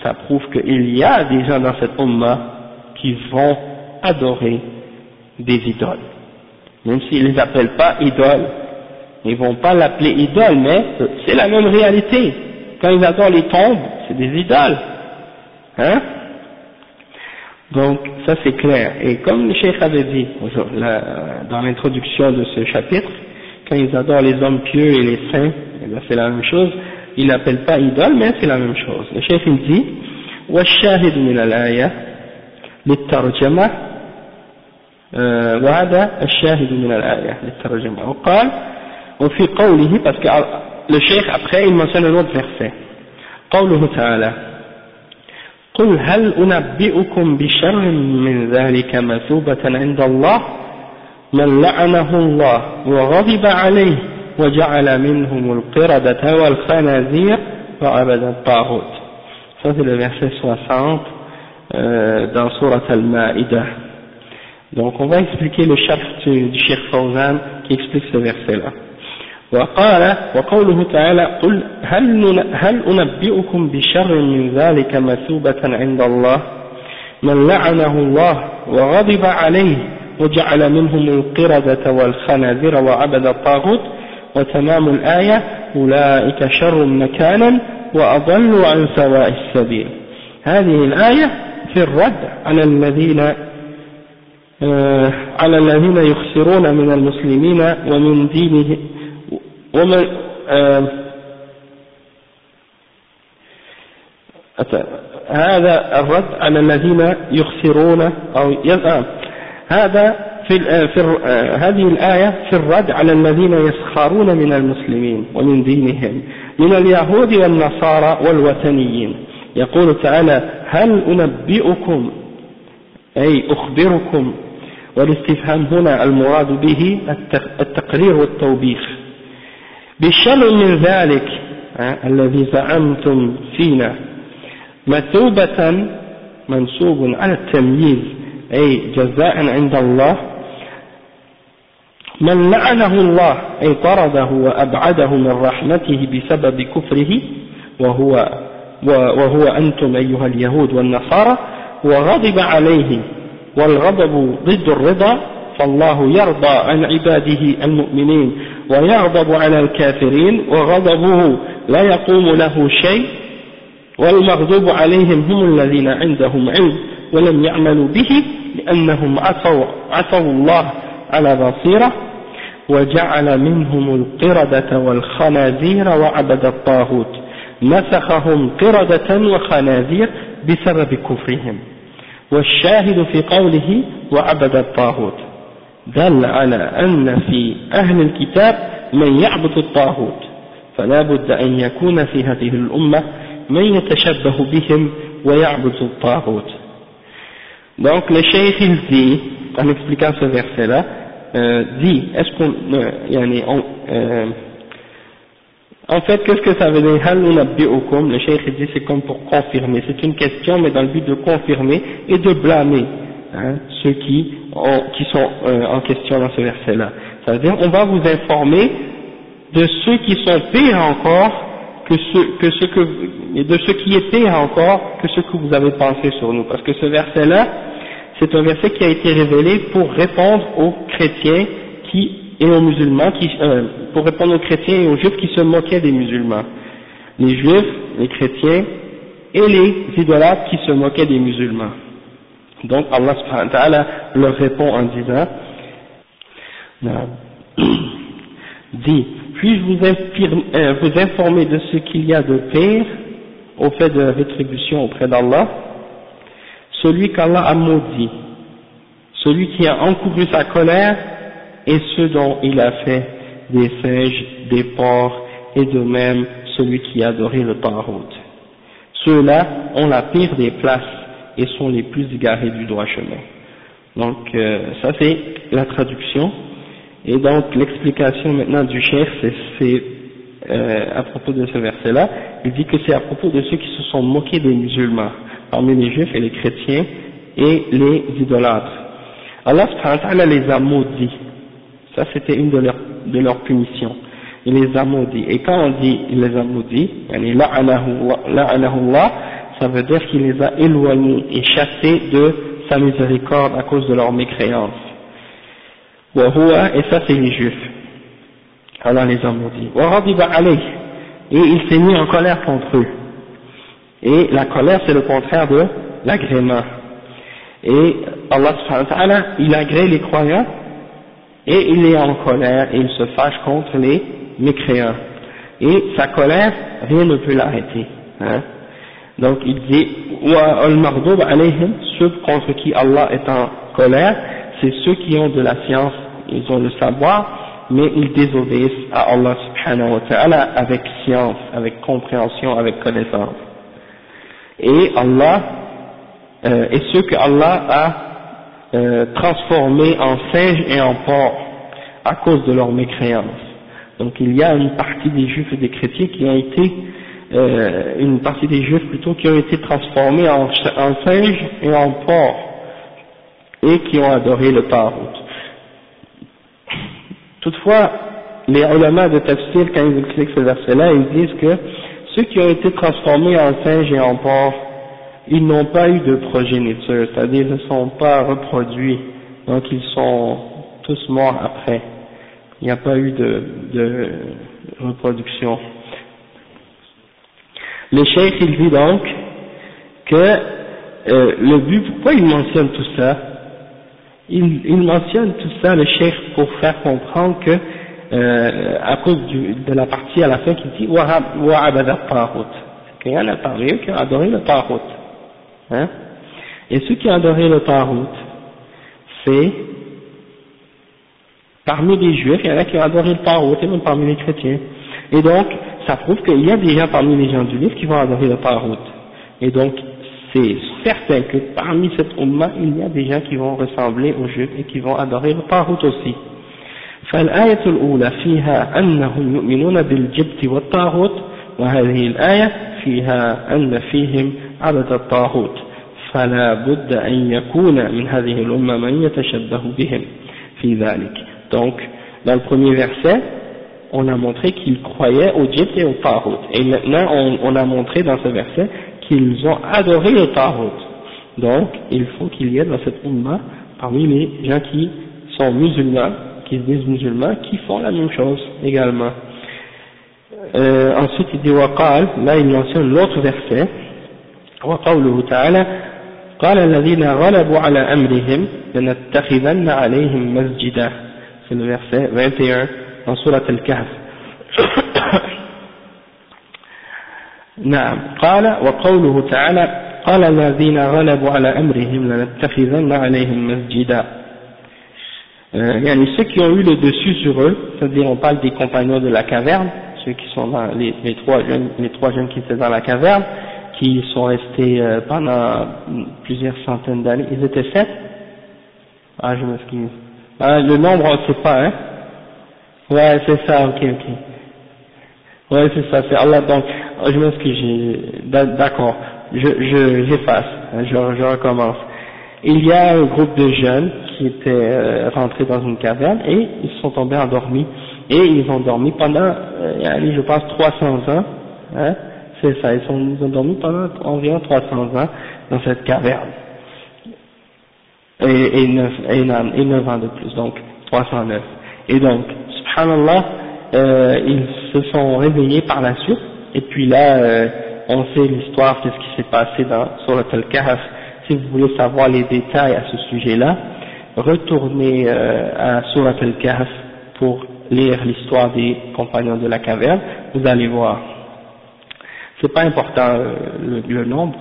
ça prouve qu'il y a des gens dans cette ummah qui vont adorer des idoles. Même s'ils ne les appellent pas idoles, ils vont pas l'appeler idole, mais c'est la même réalité. Quand ils adorent les tombes, c'est des idoles. Hein? Donc, ça c'est clair. Et comme le cheikh avait dit dans l'introduction de ce chapitre, quand ils adorent les hommes pieux et les saints, c'est la même chose. Ils l'appellent pas idole, mais c'est la même chose. Le cheikh il dit والشاهد من الآية للترجمة وهذا الشاهد من الآية للترجمة وقال وفي قوله parce que le cheikh après il mentionne un autre verset قوله تعالى قل هل أنبئكم بشر من ذلك مثوبة عند الله من لعنه الله وغضب عليه وجعل منهم القردة والخنازير وعبد الطاغوت. Ça c'est le verset 60 dans Surat Al-Ma'idah. Donc on va expliquer le chapitre du Cheikh Fawzan qui explique ce verset-là. وقوله تعالى قل هل أنبئكم بشر من ذلك مثوبة عند الله من لعنه الله وغضب عليه وجعل منهم القردة والخنازير وعبد الطاغوت وتمام الآية أولئك شر مكانا وأضلوا عن سواء السبيل. هذه الآية في الرد على الذين يخسرون من المسلمين ومن دينه ومن هذا الرد على الذين يخسرون أو هذا هذه الآية في الرد على الذين يسخرون من المسلمين ومن دينهم من اليهود والنصارى والوثنيين. يقول تعالى هل أنبئكم أي أخبركم، والاستفهام هنا المراد به التقرير والتوبيخ، بشر من ذلك الذي زعمتم فينا مثوبة منسوب على التمييز أي جزاء عند الله من لعنه الله أي طرده وأبعده من رحمته بسبب كفره وهو أنتم أيها اليهود والنصارى وغضب عليه والغضب ضد الرضا فالله يرضى عن عباده المؤمنين ويغضب على الكافرين وغضبه لا يقوم له شيء والمغضوب عليهم هم الذين عندهم علم ولم يعملوا به لأنهم عصوا الله على بصيرة وجعل منهم القردة والخنازير وعبد الطاغوت مسخهم قردة وخنازير بسبب كفرهم والشاهد في قوله وعبد الطاغوت دل على أن في أهل الكتاب من يعبد الطاغوت فلا بد أن يكون في هذه الأمة من يتشبه بهم ويعبد الطاغوت. Donc le cheikh il dit, en expliquant ce verset là, dit, est-ce qu'on, en fait, qu'est-ce que ça veut dire? Le cheikh dit c'est comme pour confirmer, c'est une question mais dans le but de confirmer et de blâmer ceux qui sont en question dans ce verset là. Ça veut dire on va vous informer de ceux qui sont pires encore de ce qui est pire encore que ce que vous avez pensé sur nous, parce que ce verset là c'est un verset qui a été révélé pour répondre aux chrétiens et aux musulmans pour répondre aux chrétiens et aux juifs qui se moquaient des musulmans, les juifs, les chrétiens et les idolâtres qui se moquaient des musulmans. Donc Allah subhanahu wa ta'ala leur répond en disant dit, puis-je vous informer de ce qu'il y a de pire au fait de rétribution auprès d'Allah? Celui qu'Allah a maudit, celui qui a encouru sa colère et ceux dont il a fait des singes, des porcs et de même celui qui a adoré le Tarout. Ceux-là ont la pire des places et sont les plus égarés du droit chemin. Donc ça c'est la traduction. Et donc l'explication maintenant du chef, c'est à propos de ce verset-là, il dit que c'est à propos de ceux qui se sont moqués des musulmans, parmi les juifs et les chrétiens et les idolâtres. Allah subhanahu wa ta'ala les a maudits, ça c'était une de leurs punitions, il les a maudits, et quand on dit il les a maudits, yani la'anahullah, ça veut dire qu'il les a éloignés et chassés de sa miséricorde à cause de leur mécréance. Et ça c'est les juifs, Allah les a maudits. Et il s'est mis en colère contre eux, et la colère c'est le contraire de l'agrément, et Allah subhanahu wa ta'ala il agrée les croyants et il est en colère et il se fâche contre les mécréants, et sa colère rien ne peut l'arrêter, donc il dit ceux contre qui Allah est en colère, c'est ceux qui ont de la science, ils ont le savoir, mais ils désobéissent à Allah subhanahu wa ta'ala avec science, avec compréhension, avec connaissance. Et Allah, et ceux que Allah a transformés en singes et en porcs à cause de leur mécréance. Donc il y a une partie des juifs et des chrétiens qui ont été, une partie des juifs plutôt qui ont été transformés en singes et en porcs et qui ont adoré le Tarout. Toutefois, les ulama de tafsir, quand ils expliquent ce verset-là, ils disent que ceux qui ont été transformés en singes et en porcs, ils n'ont pas eu de progéniture, c'est-à-dire ils ne sont pas reproduits, donc ils sont tous morts après. Il n'y a pas eu de reproduction. Le cheikh il dit donc que le but, pourquoi il mentionne tout ça? Il mentionne tout ça, le cheikh, pour faire comprendre que à cause de la partie à la fin qui dit wa'abad al-taghut, c'est qu'il y en a parmi eux qui ont adoré le taghut, et ceux qui ont adoré le taghut, c'est parmi les juifs, il y en a qui ont adoré le taghut, et même parmi les chrétiens, et donc ça prouve qu'il y a des gens parmi les gens du livre qui vont adorer le taghut, et donc c'est certain que parmi cette umma, il y a des gens qui vont ressembler aux juifs et qui vont adorer le taghut aussi. فالآية الأولى فيها أنهم يؤمنون بالجبت والطاغوت، وهذه الآية فيها أن فيهم عبد الطاغوت، فلا بد أن يكون من هذه الأمة من يتشبه بهم في ذلك. Donc, dans le premier verset, on a montré qu'ils croyaient au Jibt et au Taghut. Et maintenant, on a montré dans ce verset qu'ils ont adoré le Taghut. Donc, il faut qu'il y ait dans cette umma, parmi les gens qui sont musulmans, qui se disent musulmans, qui font la même chose également. Ensuite, il dit وقال, là il mentionne l'autre verset, وقوله تعالى قال الذين غلبوا على أمرهم لنتخذن عليهم مسجدا. C'est le verset 21 dans Surat Al-Kahf. نعم قال وقوله تعالى قال الذين غلبوا على أمرهم لنتخذن عليهم مسجدا. Ceux qui ont eu le dessus sur eux, c'est-à-dire on parle des compagnons de la caverne, ceux qui sont dans les trois jeunes qui étaient dans la caverne, qui sont restés pendant plusieurs centaines d'années. Ils étaient 7. Ah, je m'excuse. Ah, le nombre, on ne sait pas, hein. Ouais, c'est ça, ok. Ouais, c'est ça, c'est Allah. Donc, je m'excuse, d'accord. J'efface, je recommence. Il y a un groupe de jeunes qui étaient rentrés dans une caverne et ils sont tombés endormis. Et ils ont dormi pendant, je pense, 300 ans, hein. C'est ça, ils ont dormi pendant environ 300 ans dans cette caverne. Et 9 ans de plus, donc 309. Et donc, subhanallah, ils se sont réveillés par la suite, et puis là, on sait l'histoire, c'est ce qui s'est passé dans Surat Al-Kahf. Si vous voulez savoir les détails à ce sujet-là, retournez à Surat Al-Kahf pour lire l'histoire des compagnons de la caverne, vous allez voir. C'est pas important le nombre,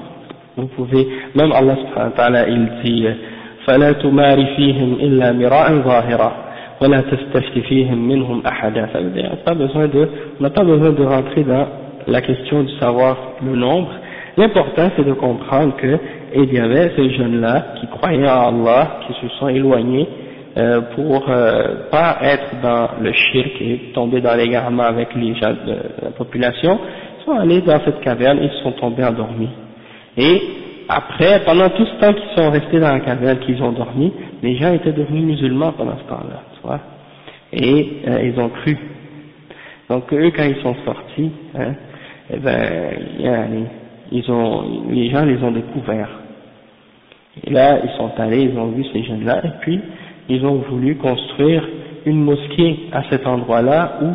vous pouvez, même Allah subhanahu wa ta'ala il dit فَلَا تُمَارِ فِيهِمْ إِلَّا مِرَاءً ظَاهِرًا وَلَا تَسْتَفْتِ فِيهِمْ مِنْهُمْ أَحَدًا. Ça veut dire, on n'a pas besoin de rentrer dans la question de savoir le nombre. L'important c'est de comprendre que il y avait ces jeunes-là qui croyaient en Allah, qui se sont éloignés pour pas être dans le shirk et tomber dans l'égarement avec les gens de la population. Ils sont allés dans cette caverne, ils se sont tombés endormis. Et après, pendant tout ce temps qu'ils sont restés dans la caverne, qu'ils ont dormi, les gens étaient devenus musulmans pendant ce temps-là, tu vois. Et ils ont cru. Donc eux, quand ils sont sortis, hein, eh ben, les gens les ont découverts. Et là, ils sont allés, ils ont vu ces jeunes-là, et puis ils ont voulu construire une mosquée à cet endroit-là où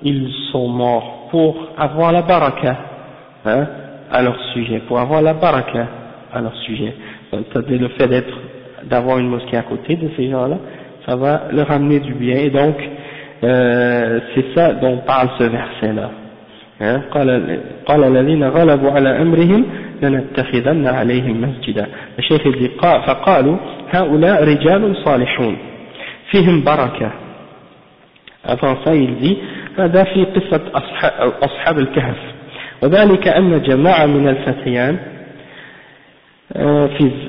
ils sont morts pour avoir la baraka, hein, à leur sujet, pour avoir la baraka à leur sujet. C'est-à-dire le fait d'avoir une mosquée à côté de ces gens-là, ça va leur amener du bien. Et donc, c'est ça dont parle ce verset-là. Hein? قال الذين غلبوا على أمرهم لنتخذن عليهم مسجدا. الشيخ dit فقالوا هؤلاء رجال صالحون فيهم بركة. Avant ça, il dit هذا في قصة أصحاب الكهف، وذلك أن جماعة من الفتيان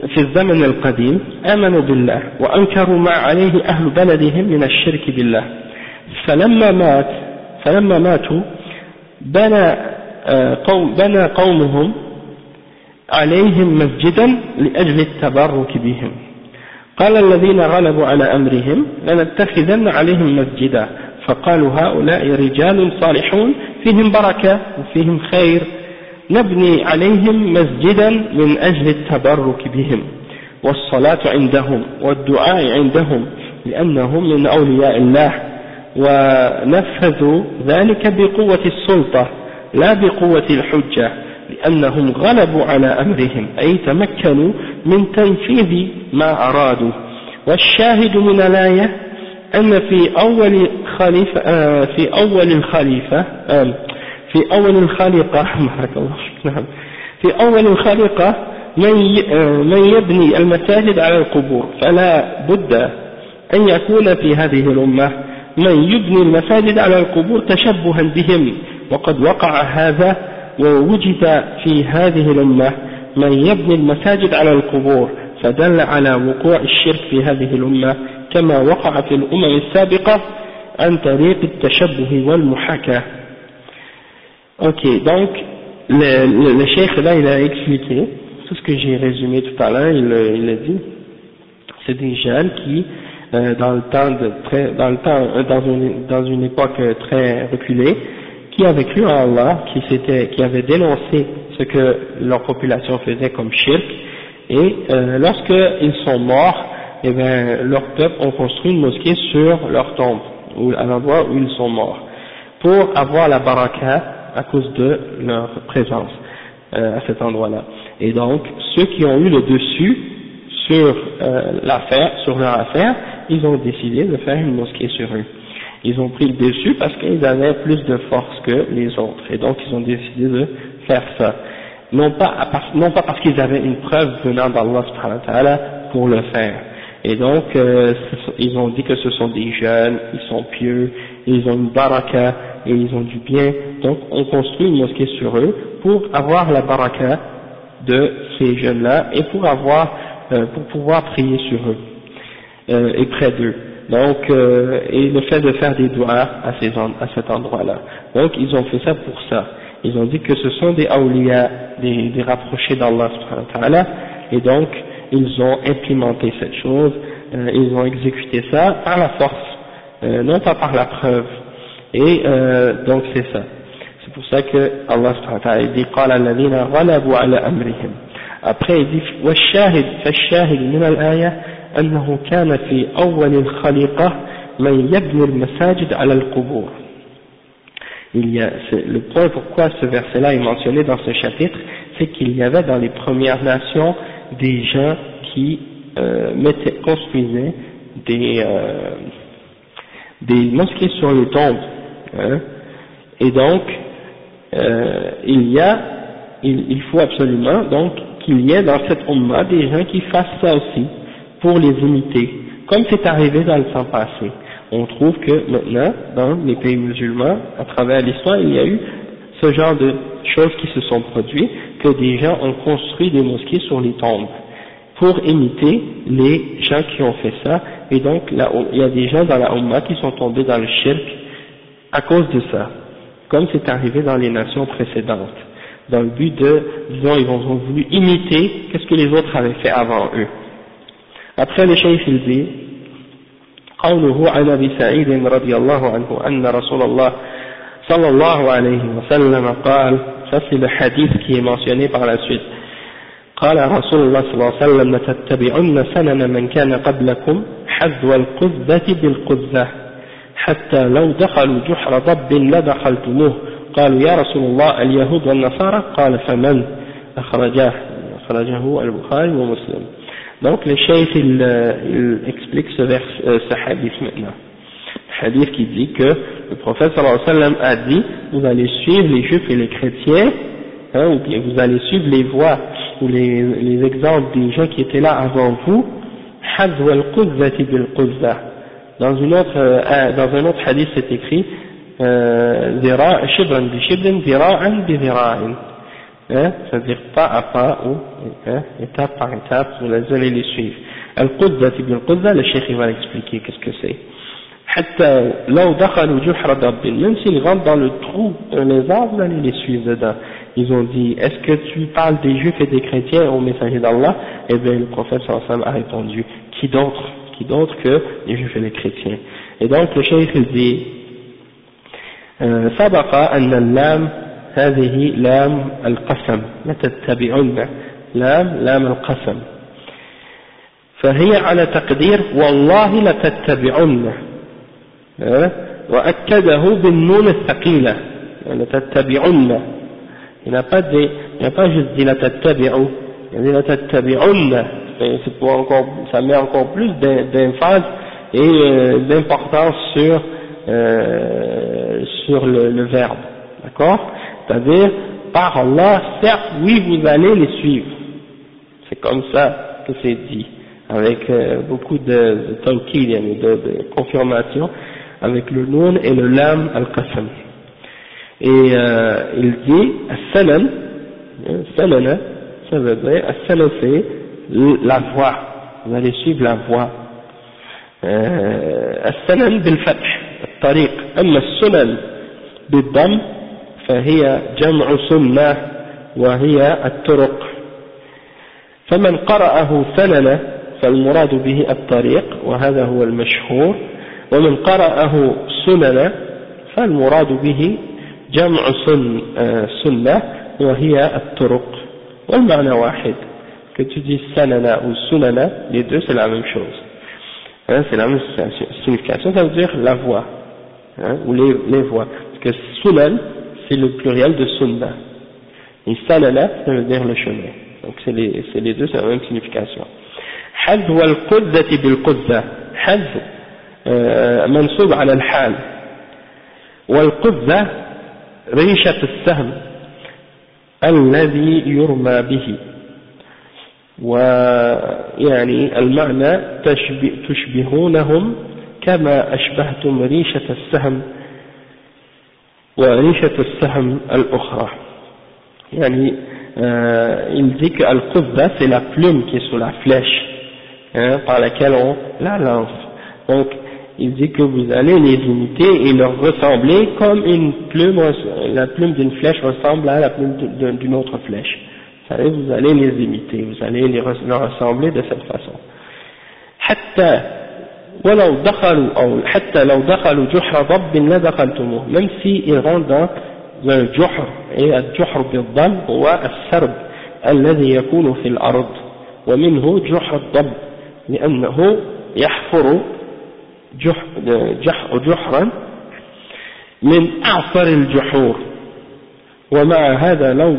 في الزمن القديم آمنوا بالله وأنكروا ما عليه أهل بلدهم من الشرك بالله، فلما ماتوا بنى قومهم عليهم مسجدا لأجل التبرك بهم. قال الذين غلبوا على أمرهم لنتخذن عليهم مسجدا، فقالوا هؤلاء رجال صالحون فيهم بركة وفيهم خير نبني عليهم مسجدا من أجل التبرك بهم والصلاة عندهم والدعاء عندهم لأنهم من أولياء الله، ونفذوا ذلك بقوة السلطة لا بقوة الحجة لأنهم غلبوا على أمرهم، أي تمكنوا من تنفيذ ما أرادوا. والشاهد من الآية أن في أول الخليقة من يبني المساجد على القبور، فلا بد أن يكون في هذه الأمة من يبني المساجد على القبور تشبها بهم، وقد وقع هذا ووجد في هذه الأمة من يبني المساجد على القبور، فدل على وقوع الشرك في هذه الأمة كما وقع في الأمم السابقة عن طريق التشبه والمحاكاة. Ok, donc le cheikh là il a expliqué tout ce que j'ai résumé tout à l'heure, il a dit, c'est des jeunes qui dans une époque très reculée, qui avaient cru en Allah, qui avaient dénoncé ce que leur population faisait comme shirk, et lorsqu'ils sont morts, eh bien, leur peuple ont construit une mosquée sur leur tombe, ou à l'endroit où ils sont morts, pour avoir la baraka à cause de leur présence à cet endroit-là. Et donc, ceux qui ont eu le dessus sur leur affaire, ils ont décidé de faire une mosquée sur eux. Ils ont pris le dessus parce qu'ils avaient plus de force que les autres, et donc ils ont décidé de faire ça. Non pas parce qu'ils avaient une preuve venant d'Allah subhanahu wa ta'ala pour le faire. Et donc, ils ont dit que ce sont des jeunes, ils sont pieux, ils ont une baraka, et ils ont du bien. Donc, on construit une mosquée sur eux pour avoir la baraka de ces jeunes-là et pour pouvoir prier sur eux, et près d'eux. Donc, et le fait de faire des doigts à cet endroit-là. Donc, ils ont fait ça pour ça. Ils ont dit que ce sont des awliya, des rapprochés d'Allah subhanahu wa ta'ala, et donc, ils ont implémenté cette chose, ils ont exécuté ça par la force, non pas par la preuve. Et donc c'est ça. C'est pour ça que Allah subhanahu wa ta'ala dit قال الذين غلبوا على أمرهم. Après il dit فالشاهد من الآية أنه كان في أول الخليقة من يبني المساجد على القبور. Le point pourquoi ce verset-là est mentionné dans ce chapitre, c'est qu'il y avait dans les premières nations des gens qui construisaient des mosquées sur les tombes, hein, et donc il faut absolument donc qu'il y ait dans cette umma des gens qui fassent ça aussi pour les imiter, comme c'est arrivé dans le temps passé. On trouve que maintenant dans les pays musulmans, à travers l'histoire, il y a eu ce genre de choses qui se sont produites, que des gens ont construit des mosquées sur les tombes pour imiter les gens qui ont fait ça, et donc là, il y a des gens dans la Ummah qui sont tombés dans le shirk à cause de ça, comme c'est arrivé dans les nations précédentes, dans le but de, disons, ils ont voulu imiter qu'est-ce que les autres avaient fait avant eux. Après le cheikh il dit قوله عن أبي سعيد رضي الله عنه أن رسول الله صلى الله عليه وسلم قال, ça c'est le hadith qui est mentionné par la suite. قال رسول الله صلى الله عليه وسلم لتتبعن سنن من كان قبلكم حذو القذة بالقذة حتى لو دخلوا جحر ضب لدخلتموه قالوا يا رسول الله اليهود والنصارى قال فمن أخرجه البخاري ومسلم. Donc le cheikh il explique ce hadith maintenant. Le hadith qui dit que le prophète sallallahu alayhi wa sallam a dit, vous allez suivre les juifs et les chrétiens, hein, ou bien vous allez suivre les voies ou les exemples des gens qui étaient là avant vous, hadwa al-quzzati bil-quzza. Dans un autre hadith c'est écrit shibran bi shibrin, zira'an bi zira'in, c'est-à-dire pas à pas ou étape par étape, vous allez les suivre. Al-quzzati bil-quzza, le cheikh il va expliquer qu'est-ce que c'est. Hatta law dakhalu juhra dabbin, même s'ils rentrent dans le trou d'un lézard, vous allez les suivre dedans. Ils ont dit, est-ce que tu parles des juifs et des chrétiens au messager d'Allah? Eh bien, le prophète sallallahu alayhi wa sallam a répondu, qui d'autre que les juifs et les chrétiens? Et donc, le cheikh il dit, سبق أن اللام هذه لام القسم لتتبعن لام القسم فهي على تقدير والله لتتبعن وأكده بالنون الثقيلة لتتبعن. Il n'a pas juste dit لتتبعوا, il a dit لتتبعن, ça met encore plus d'emphase et d'importance sur le verbe, d'accord? C'est-à-dire, par Allah, certes, oui, vous allez les suivre. C'est comme ça que c'est dit, avec beaucoup de tawkid, de confirmation, avec le noun et le lam al-qasam. Et il dit, as-salam, salana, ça veut dire, as-salam c'est la voie, vous allez suivre la voie. As-salam bil-fath, طريق. أما السنن بالضم فهي جمع سنة وهي الطرق. فمن قرأه سنن فالمراد به الطريق وهذا هو المشهور، ومن قرأه سنن فالمراد به جمع سنة وهي الطرق، والمعنى واحد. Que tu dis sanana ou sunana, les deux c'est la même chose. Hein, c'est la même signification, ça veut dire la voie, hein, ou les voies. Parce que sunan, c'est le pluriel de sunna. Et sanana, ça veut dire le chemin. Donc c'est les deux, c'est la même signification. حذو القذة بالقذة. حذو منصوب على الحال. والقذة ريشة السهم الذي يرمى به. ويعني المعنى تشبهونهم كما أشبهتم ريشة السهم وريشة السهم الأخرى. يعني il dit que al-qudda c'est la plume qui est sur la flèche, hein, par laquelle on la lance. Donc il dit que vous allez les imiter et leur ressembler comme une plume, la plume d'une flèche ressemble à la plume d'une autre flèche. Vous allez les imiter, vous allez leur ressembler de cette façon. حتى ولو دخلوا أو حتى لو دخلوا جحر ضب لدخلتموه. Même s'ils rentrent dans un جحر، et الجحر بالضم هو السرب الذي يكون في الأرض، ومنه جحر الضب لأنه يحفر جحرا من أعصر الجحور. ومع هذا لو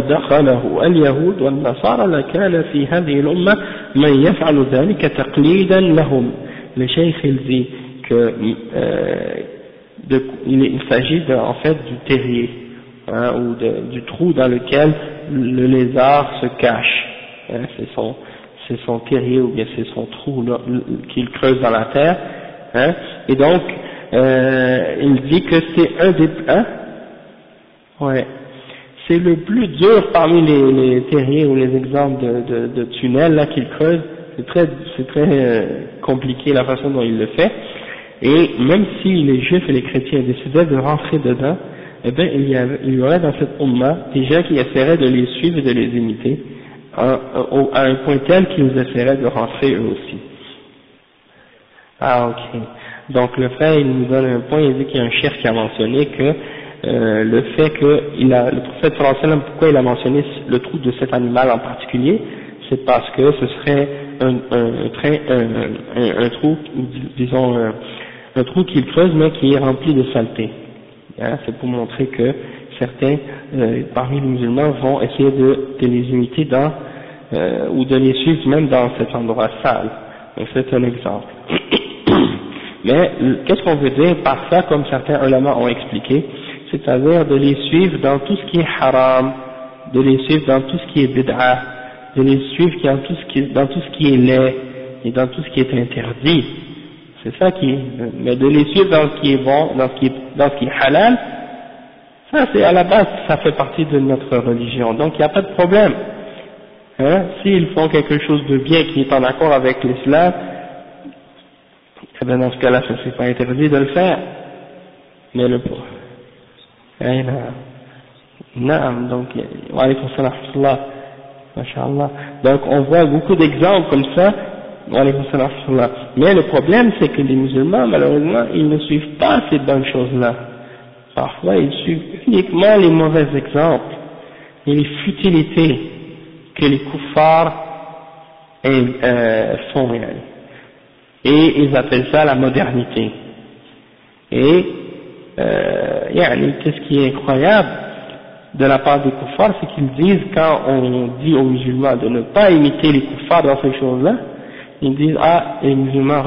دخله اليهود والنصارى لكان في هذه الأمة من يفعل ذلك تقليدا لهم. Le cheikh il dit que il s'agit en fait du terrier, hein, ou du trou dans lequel le lézard se cache, hein, c'est son terrier ou bien c'est son trou qu'il creuse dans la terre, hein, et donc il dit que c'est un des ouais, c'est le plus dur parmi les terriers ou les exemples de tunnels là qu'il creuse. C'est très compliqué la façon dont il le fait. Et même si les juifs et les chrétiens décidaient de rentrer dedans, eh bien il y aurait dans cette umma des gens qui essaieraient de les suivre et de les imiter à un point tel qu'ils essaieraient de rentrer eux aussi. Ah ok. Donc le frère il nous donne un point, il dit qu'il y a un chef qui a mentionné que le fait que le prophète sallallahu alayhi wa sallam, pourquoi il a mentionné le trou de cet animal en particulier, c'est parce que ce serait un trou, disons un trou qu'il creuse mais qui est rempli de saleté, hein, c'est pour montrer que certains parmi les musulmans vont essayer de les imiter ou de les suivre même dans cet endroit sale. Donc c'est un exemple. Mais qu'est-ce qu'on veut dire par ça, comme certains ulama ont expliqué, c'est-à-dire de les suivre dans tout ce qui est haram, de les suivre dans tout ce qui est bid'a, de les suivre dans tout ce qui est laid et dans tout ce qui est interdit. C'est ça mais de les suivre dans ce qui est bon, dans ce qui est halal, ça c'est à la base, ça fait partie de notre religion, donc il n'y a pas de problème. Hein, s'ils font quelque chose de bien qui est en accord avec l'islam, eh bien dans ce cas-là, ça c'est pas interdit de le faire. Mais donc, wa alaykum salam wa rahmatullah, masha'Allah. Donc on voit beaucoup d'exemples comme ça, wa alaykum salam wa rahmatullah. Mais le problème c'est que les musulmans, malheureusement, ils ne suivent pas ces bonnes choses-là. Parfois ils suivent uniquement les mauvais exemples et les futilités que les kuffars font, et ils appellent ça la modernité. Et qu'est-ce qui est incroyable de la part des kuffars, c'est qu'ils disent, quand on dit aux musulmans de ne pas imiter les kuffars dans ces choses-là, ils disent les musulmans,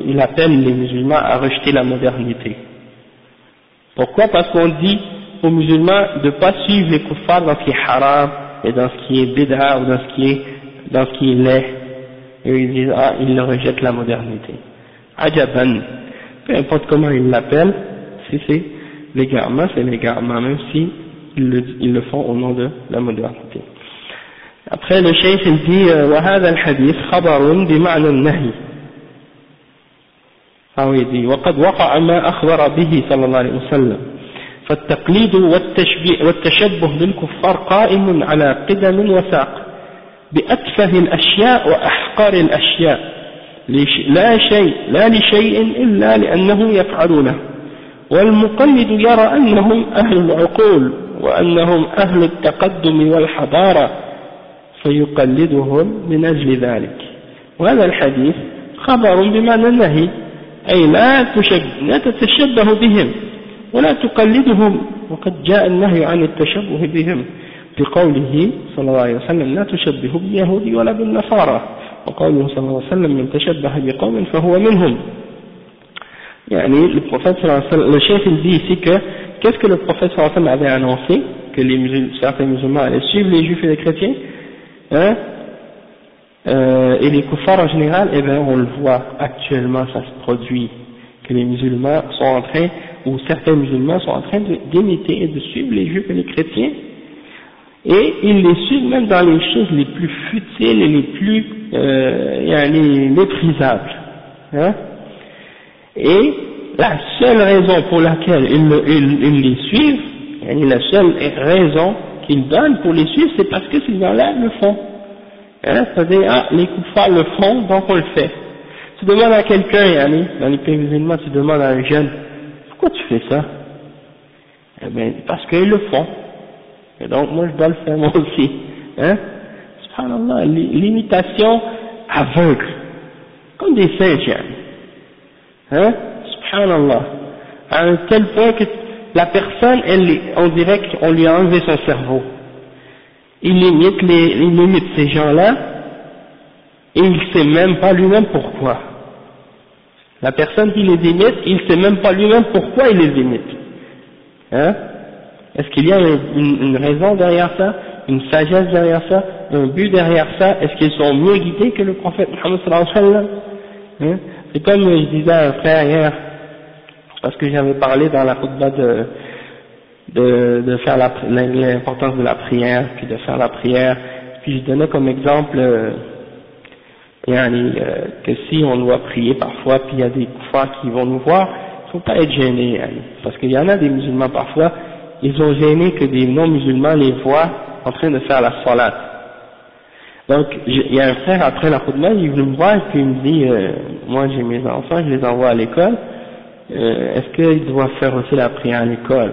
ils appellent les musulmans à rejeter la modernité. Pourquoi? Parce qu'on dit aux musulmans de ne pas suivre les kuffars dans ce qui est haram et dans ce qui est bid'a ou dans ce qui est laid. Et ils disent ils rejettent la modernité. Ajaban, peu importe comment ils l'appellent, si c'est l'égarement, c'est l'égarement, même si ils le font au nom de la modernité. Après le cheikh il dit وهذا الحديث خبر بمعنى النهي Ah oui, il dit وقد وقع ما أخبر به صلى الله عليه وسلم فالتقليد والتشبه بالكفار قائم على قدم وساق بأتفه الأشياء وأحقار الأشياء لا لشيء إلا لأنهم يفعلونه والمقلد يرى أنهم أهل العقول وأنهم أهل التقدم والحضارة فيقلدهم من أجل ذلك. وهذا الحديث خبر بمعنى النهي، أي لا تتشبه بهم ولا تقلدهم، وقد جاء النهي عن التشبه بهم بقوله صلى الله عليه وسلم لا تشبهوا باليهود ولا بالنصارى، وقوله صلى الله عليه وسلم من تشبه بقوم فهو منهم. يعني le prophète sallallahu alayhi wa sallam, le chef il dit ici que qu'est-ce que le prophète sallallahu alayhi wa sallam avait annoncé, que certains musulmans allaient suivre les juifs et les chrétiens, hein, et les kuffars en général, eh bien on le voit actuellement, ça se produit, que les musulmans sont en train, ou certains musulmans sont en train d'imiter et de suivre les juifs et les chrétiens, et ils les suivent même dans les choses les plus futiles et les plus les méprisables, hein. Et la seule raison pour laquelle ils les suivent, la seule raison qu'ils donnent pour les suivre, c'est parce que ces gens-là le font. Hein, c'est-à-dire, les kuffars le font, donc on le fait. Tu demandes à quelqu'un, dans les pays musulmans, tu demandes à un jeune, pourquoi tu fais ça? Eh bien, parce qu'ils le font. Et donc, moi, je dois le faire moi aussi. Hein? Subhanallah, l'imitation aveugle. Comme des singes, hein? Subhanallah. À un tel point que la personne, on dirait qu'on lui a enlevé son cerveau. Il imite ces gens-là, et il ne sait même pas lui-même pourquoi. La personne qui les imite, il ne sait même pas lui-même pourquoi il les imite. Hein? Est-ce qu'il y a une raison derrière ça, une sagesse derrière ça, un but derrière ça? Est-ce qu'ils sont mieux guidés que le prophète Muhammad sallallahu alayhi wa sallam? Hein? C'est comme je disais à un frère hier, parce que j'avais parlé dans la khutbah de faire l'importance de la prière, puis de faire la prière, puis je donnais comme exemple que si on doit prier parfois, puis il y a des kuffars qui vont nous voir, il ne faut pas être gêné, parce qu'il y en a des musulmans parfois, ils ont gêné que des non-musulmans les voient en train de faire la salat. Donc, il y a un frère après la khutbah, il est venu me voir et puis il me dit, moi j'ai mes enfants, je les envoie à l'école, est-ce qu'ils doivent faire aussi la prière à l'école?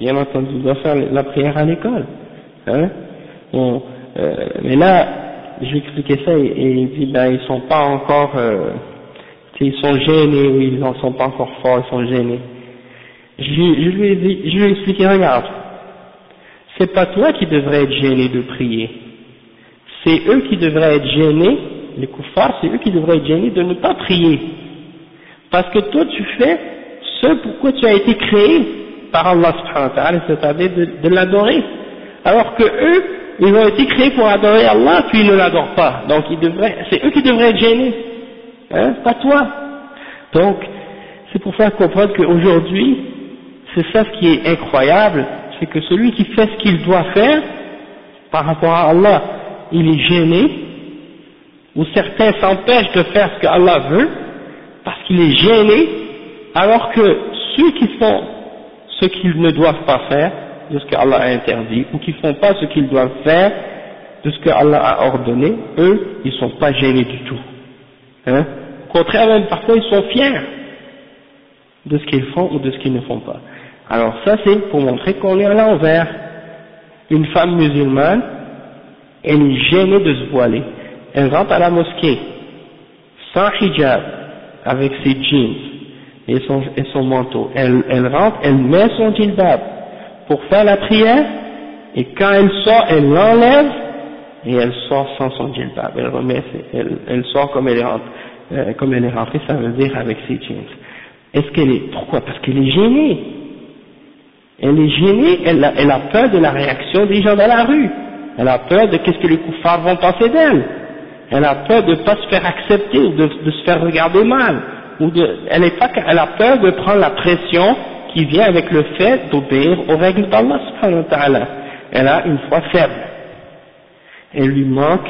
Bien entendu, ils doivent faire la prière à l'école. Hein? Bon, mais là, je lui expliquais ça et il dit, ben ils sont pas encore, ils sont gênés, oui, ils n'en sont pas encore forts, ils sont gênés. Je lui ai expliqué, regarde, c'est pas toi qui devrais être gêné de prier. C'est eux qui devraient être gênés, les kuffars, c'est eux qui devraient être gênés de ne pas prier. Parce que toi tu fais ce pourquoi tu as été créé par Allah subhanahu wa ta'ala, c'est-à-dire de l'adorer. Alors que eux, ils ont été créés pour adorer Allah, puis ils ne l'adorent pas. Donc c'est eux qui devraient être gênés. Hein, pas toi. Donc, c'est pour faire comprendre qu'aujourd'hui, c'est ça ce qui est incroyable, c'est que celui qui fait ce qu'il doit faire, par rapport à Allah, il est gêné, ou certains s'empêchent de faire ce que Allah veut, parce qu'il est gêné, alors que ceux qui font ce qu'ils ne doivent pas faire, de ce que Allah a interdit, ou qui font pas ce qu'ils doivent faire, de ce que Allah a ordonné, eux, ils sont pas gênés du tout. Hein? Au contraire, même parfois, ils sont fiers de ce qu'ils font ou de ce qu'ils ne font pas. Alors ça, c'est pour montrer qu'on est à l'envers. Une femme musulmane, elle est gênée de se voiler. Elle rentre à la mosquée, sans hijab, avec ses jeans et son manteau. Elle rentre, elle met son djilbab pour faire la prière, et quand elle sort, elle l'enlève, et elle sort sans son djilbab. Elle sort comme elle est rentrée, ça veut dire avec ses jeans. Pourquoi? Parce qu'elle est gênée. Elle est gênée, elle a peur de la réaction des gens dans la rue. Elle a peur de qu'est-ce que les kuffars vont penser d'elle. Elle a peur de ne pas se faire accepter, ou de se faire regarder mal. Elle a peur de prendre la pression qui vient avec le fait d'obéir aux règles d'Allah subhanahu wa ta'ala. Elle a une foi faible. Elle lui manque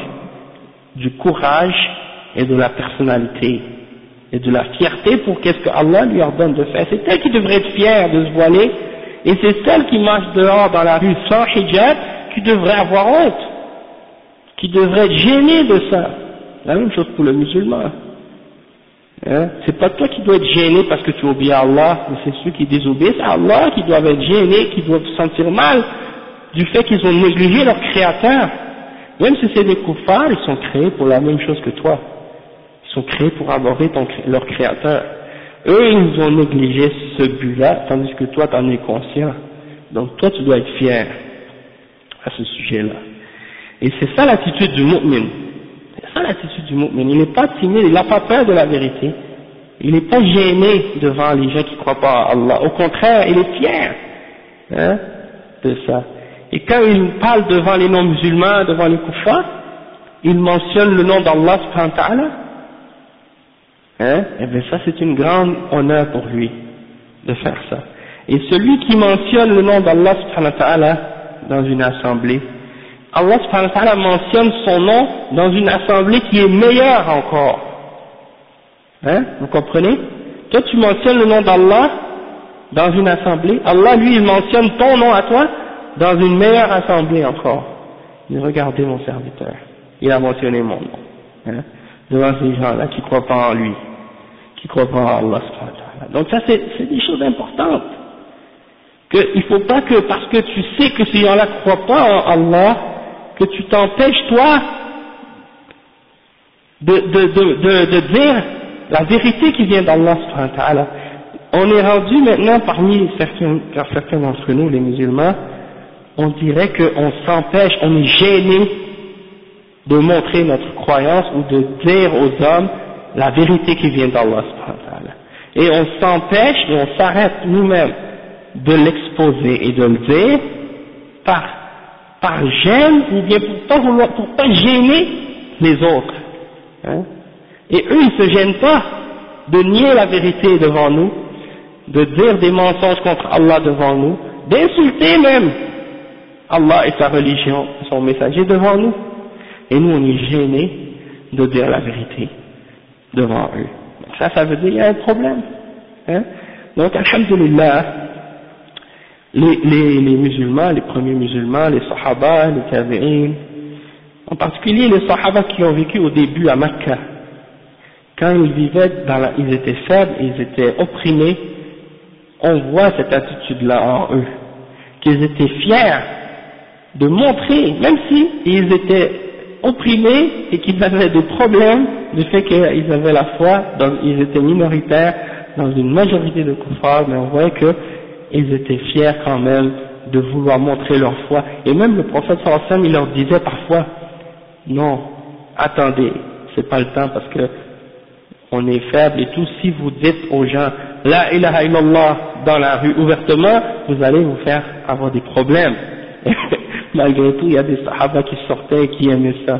du courage et de la personnalité. et de la fierté pour qu'est-ce que Allah lui ordonne de faire. C'est elle qui devrait être fière de se voiler, et c'est celle qui marche dehors dans la rue sans hijab qui devrait avoir honte, qui devrait être gênée de ça. La même chose pour le musulman. Hein? C'est pas toi qui dois être gêné parce que tu obéis à Allah, mais c'est ceux qui désobéissent à Allah qui doivent être gênés, qui doivent se sentir mal du fait qu'ils ont négligé leur créateur. Même si c'est des kuffars, ils sont créés pour la même chose que toi. Ils sont créés pour adorer leur créateur. Eux, ils ont négligé ce but-là, tandis que toi, tu en es conscient. Donc toi, tu dois être fier à ce sujet-là. Et c'est ça l'attitude du mu'min. C'est ça l'attitude du mu'min. Il n'est pas timide, il n'a pas peur de la vérité. Il n'est pas gêné devant les gens qui ne croient pas à Allah. Au contraire, il est fier de ça. Et quand il parle devant les non-musulmans, devant les kuffars, il mentionne le nom d'Allah subhanahu wa ta'ala. Eh bien ça c'est une grande honneur pour lui de faire ça. Et celui qui mentionne le nom d'Allah subhanahu wa ta'ala dans une assemblée, Allah subhanahu wa ta'ala mentionne son nom dans une assemblée qui est meilleure encore. Vous comprenez? Toi tu mentionnes le nom d'Allah dans une assemblée, Allah lui il mentionne ton nom à toi dans une meilleure assemblée encore. Mais regardez mon serviteur, il a mentionné mon nom, devant ces gens-là qui ne croient pas en lui, qui ne croient pas en Allah subhanahu wa ta'ala. Donc ça c'est des choses importantes. Il ne faut pas que parce que tu sais que ces gens-là ne croient pas en Allah, que tu t'empêches toi de dire la vérité qui vient d'Allah subhanahu wa ta'ala. On est rendu maintenant parmi certains d'entre nous, les musulmans, on dirait qu'on s'empêche, on est gêné de montrer notre croyance ou de dire aux hommes la vérité qui vient d'Allah subhanahu wa ta'ala. Et on s'empêche et on s'arrête nous-mêmes de l'exposer et de le dire par gêne ou bien pour pas gêner les autres. Et eux ils se gênent pas de nier la vérité devant nous, de dire des mensonges contre Allah devant nous, d'insulter même Allah et sa religion, son messager devant nous. Et nous on est gênés de dire la vérité devant eux. Donc ça veut dire qu'il y a un problème. Donc alhamdulillah, les musulmans, les premiers musulmans, les sahaba, les tabi'in, en particulier les sahaba qui ont vécu au début à Mecca, quand ils vivaient ils étaient faibles, ils étaient opprimés, on voit cette attitude-là en eux, qu'ils étaient fiers de montrer, même si ils étaient opprimés et qu'ils avaient des problèmes du fait qu'ils avaient la foi, ils étaient minoritaires dans une majorité de kuffars, mais on voyait qu'ils étaient fiers quand même de vouloir montrer leur foi. Et même le prophète sallallahu alayhi wa sallam, il leur disait parfois, non, attendez, c'est pas le temps parce que on est faible et tout, si vous dites aux gens la ilaha illallah dans la rue ouvertement, vous allez vous faire avoir des problèmes. Malgré tout, il y a des sahaba qui sortaient et qui aimaient ça,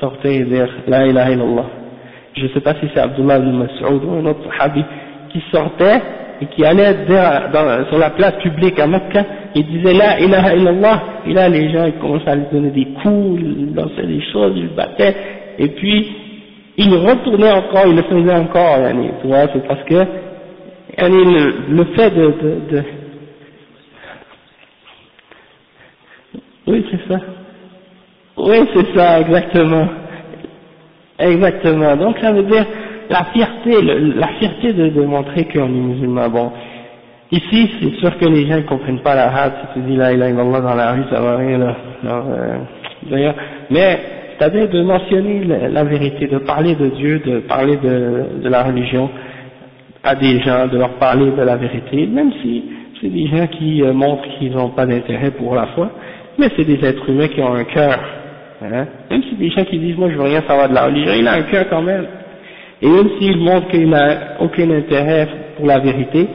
sortaient et dire la ilaha illallah. Je ne sais pas si c'est Abdullah ibn Mas'ud ou un autre sahabi qui sortait et qui allait dire sur la place publique à Mecca, il disait la ilaha illallah, et là les gens ils commençaient à lui donner des coups, ils lançaient des choses, ils le battaient, et puis il retournait encore, il le faisait encore, tu vois, c'est parce que le fait de oui c'est ça, oui c'est ça, exactement, donc ça veut dire la fierté de montrer qu'on est musulman. Bon, ici c'est sûr que les gens ne comprennent pas l'arabe, si tu dis la ilaha illallah dans la rue ça va rien là, d'ailleurs, mais c'est-à-dire de mentionner la vérité, de parler de Dieu, de parler de la religion à des gens, de leur parler de la vérité, même si c'est des gens qui montrent qu'ils n'ont pas d'intérêt pour la foi, mais c'est des êtres humains qui ont un cœur, même si des gens qui disent moi je veux rien savoir de la religion, il a un cœur quand même, et même s'il montre qu'il n'a aucun intérêt pour la vérité,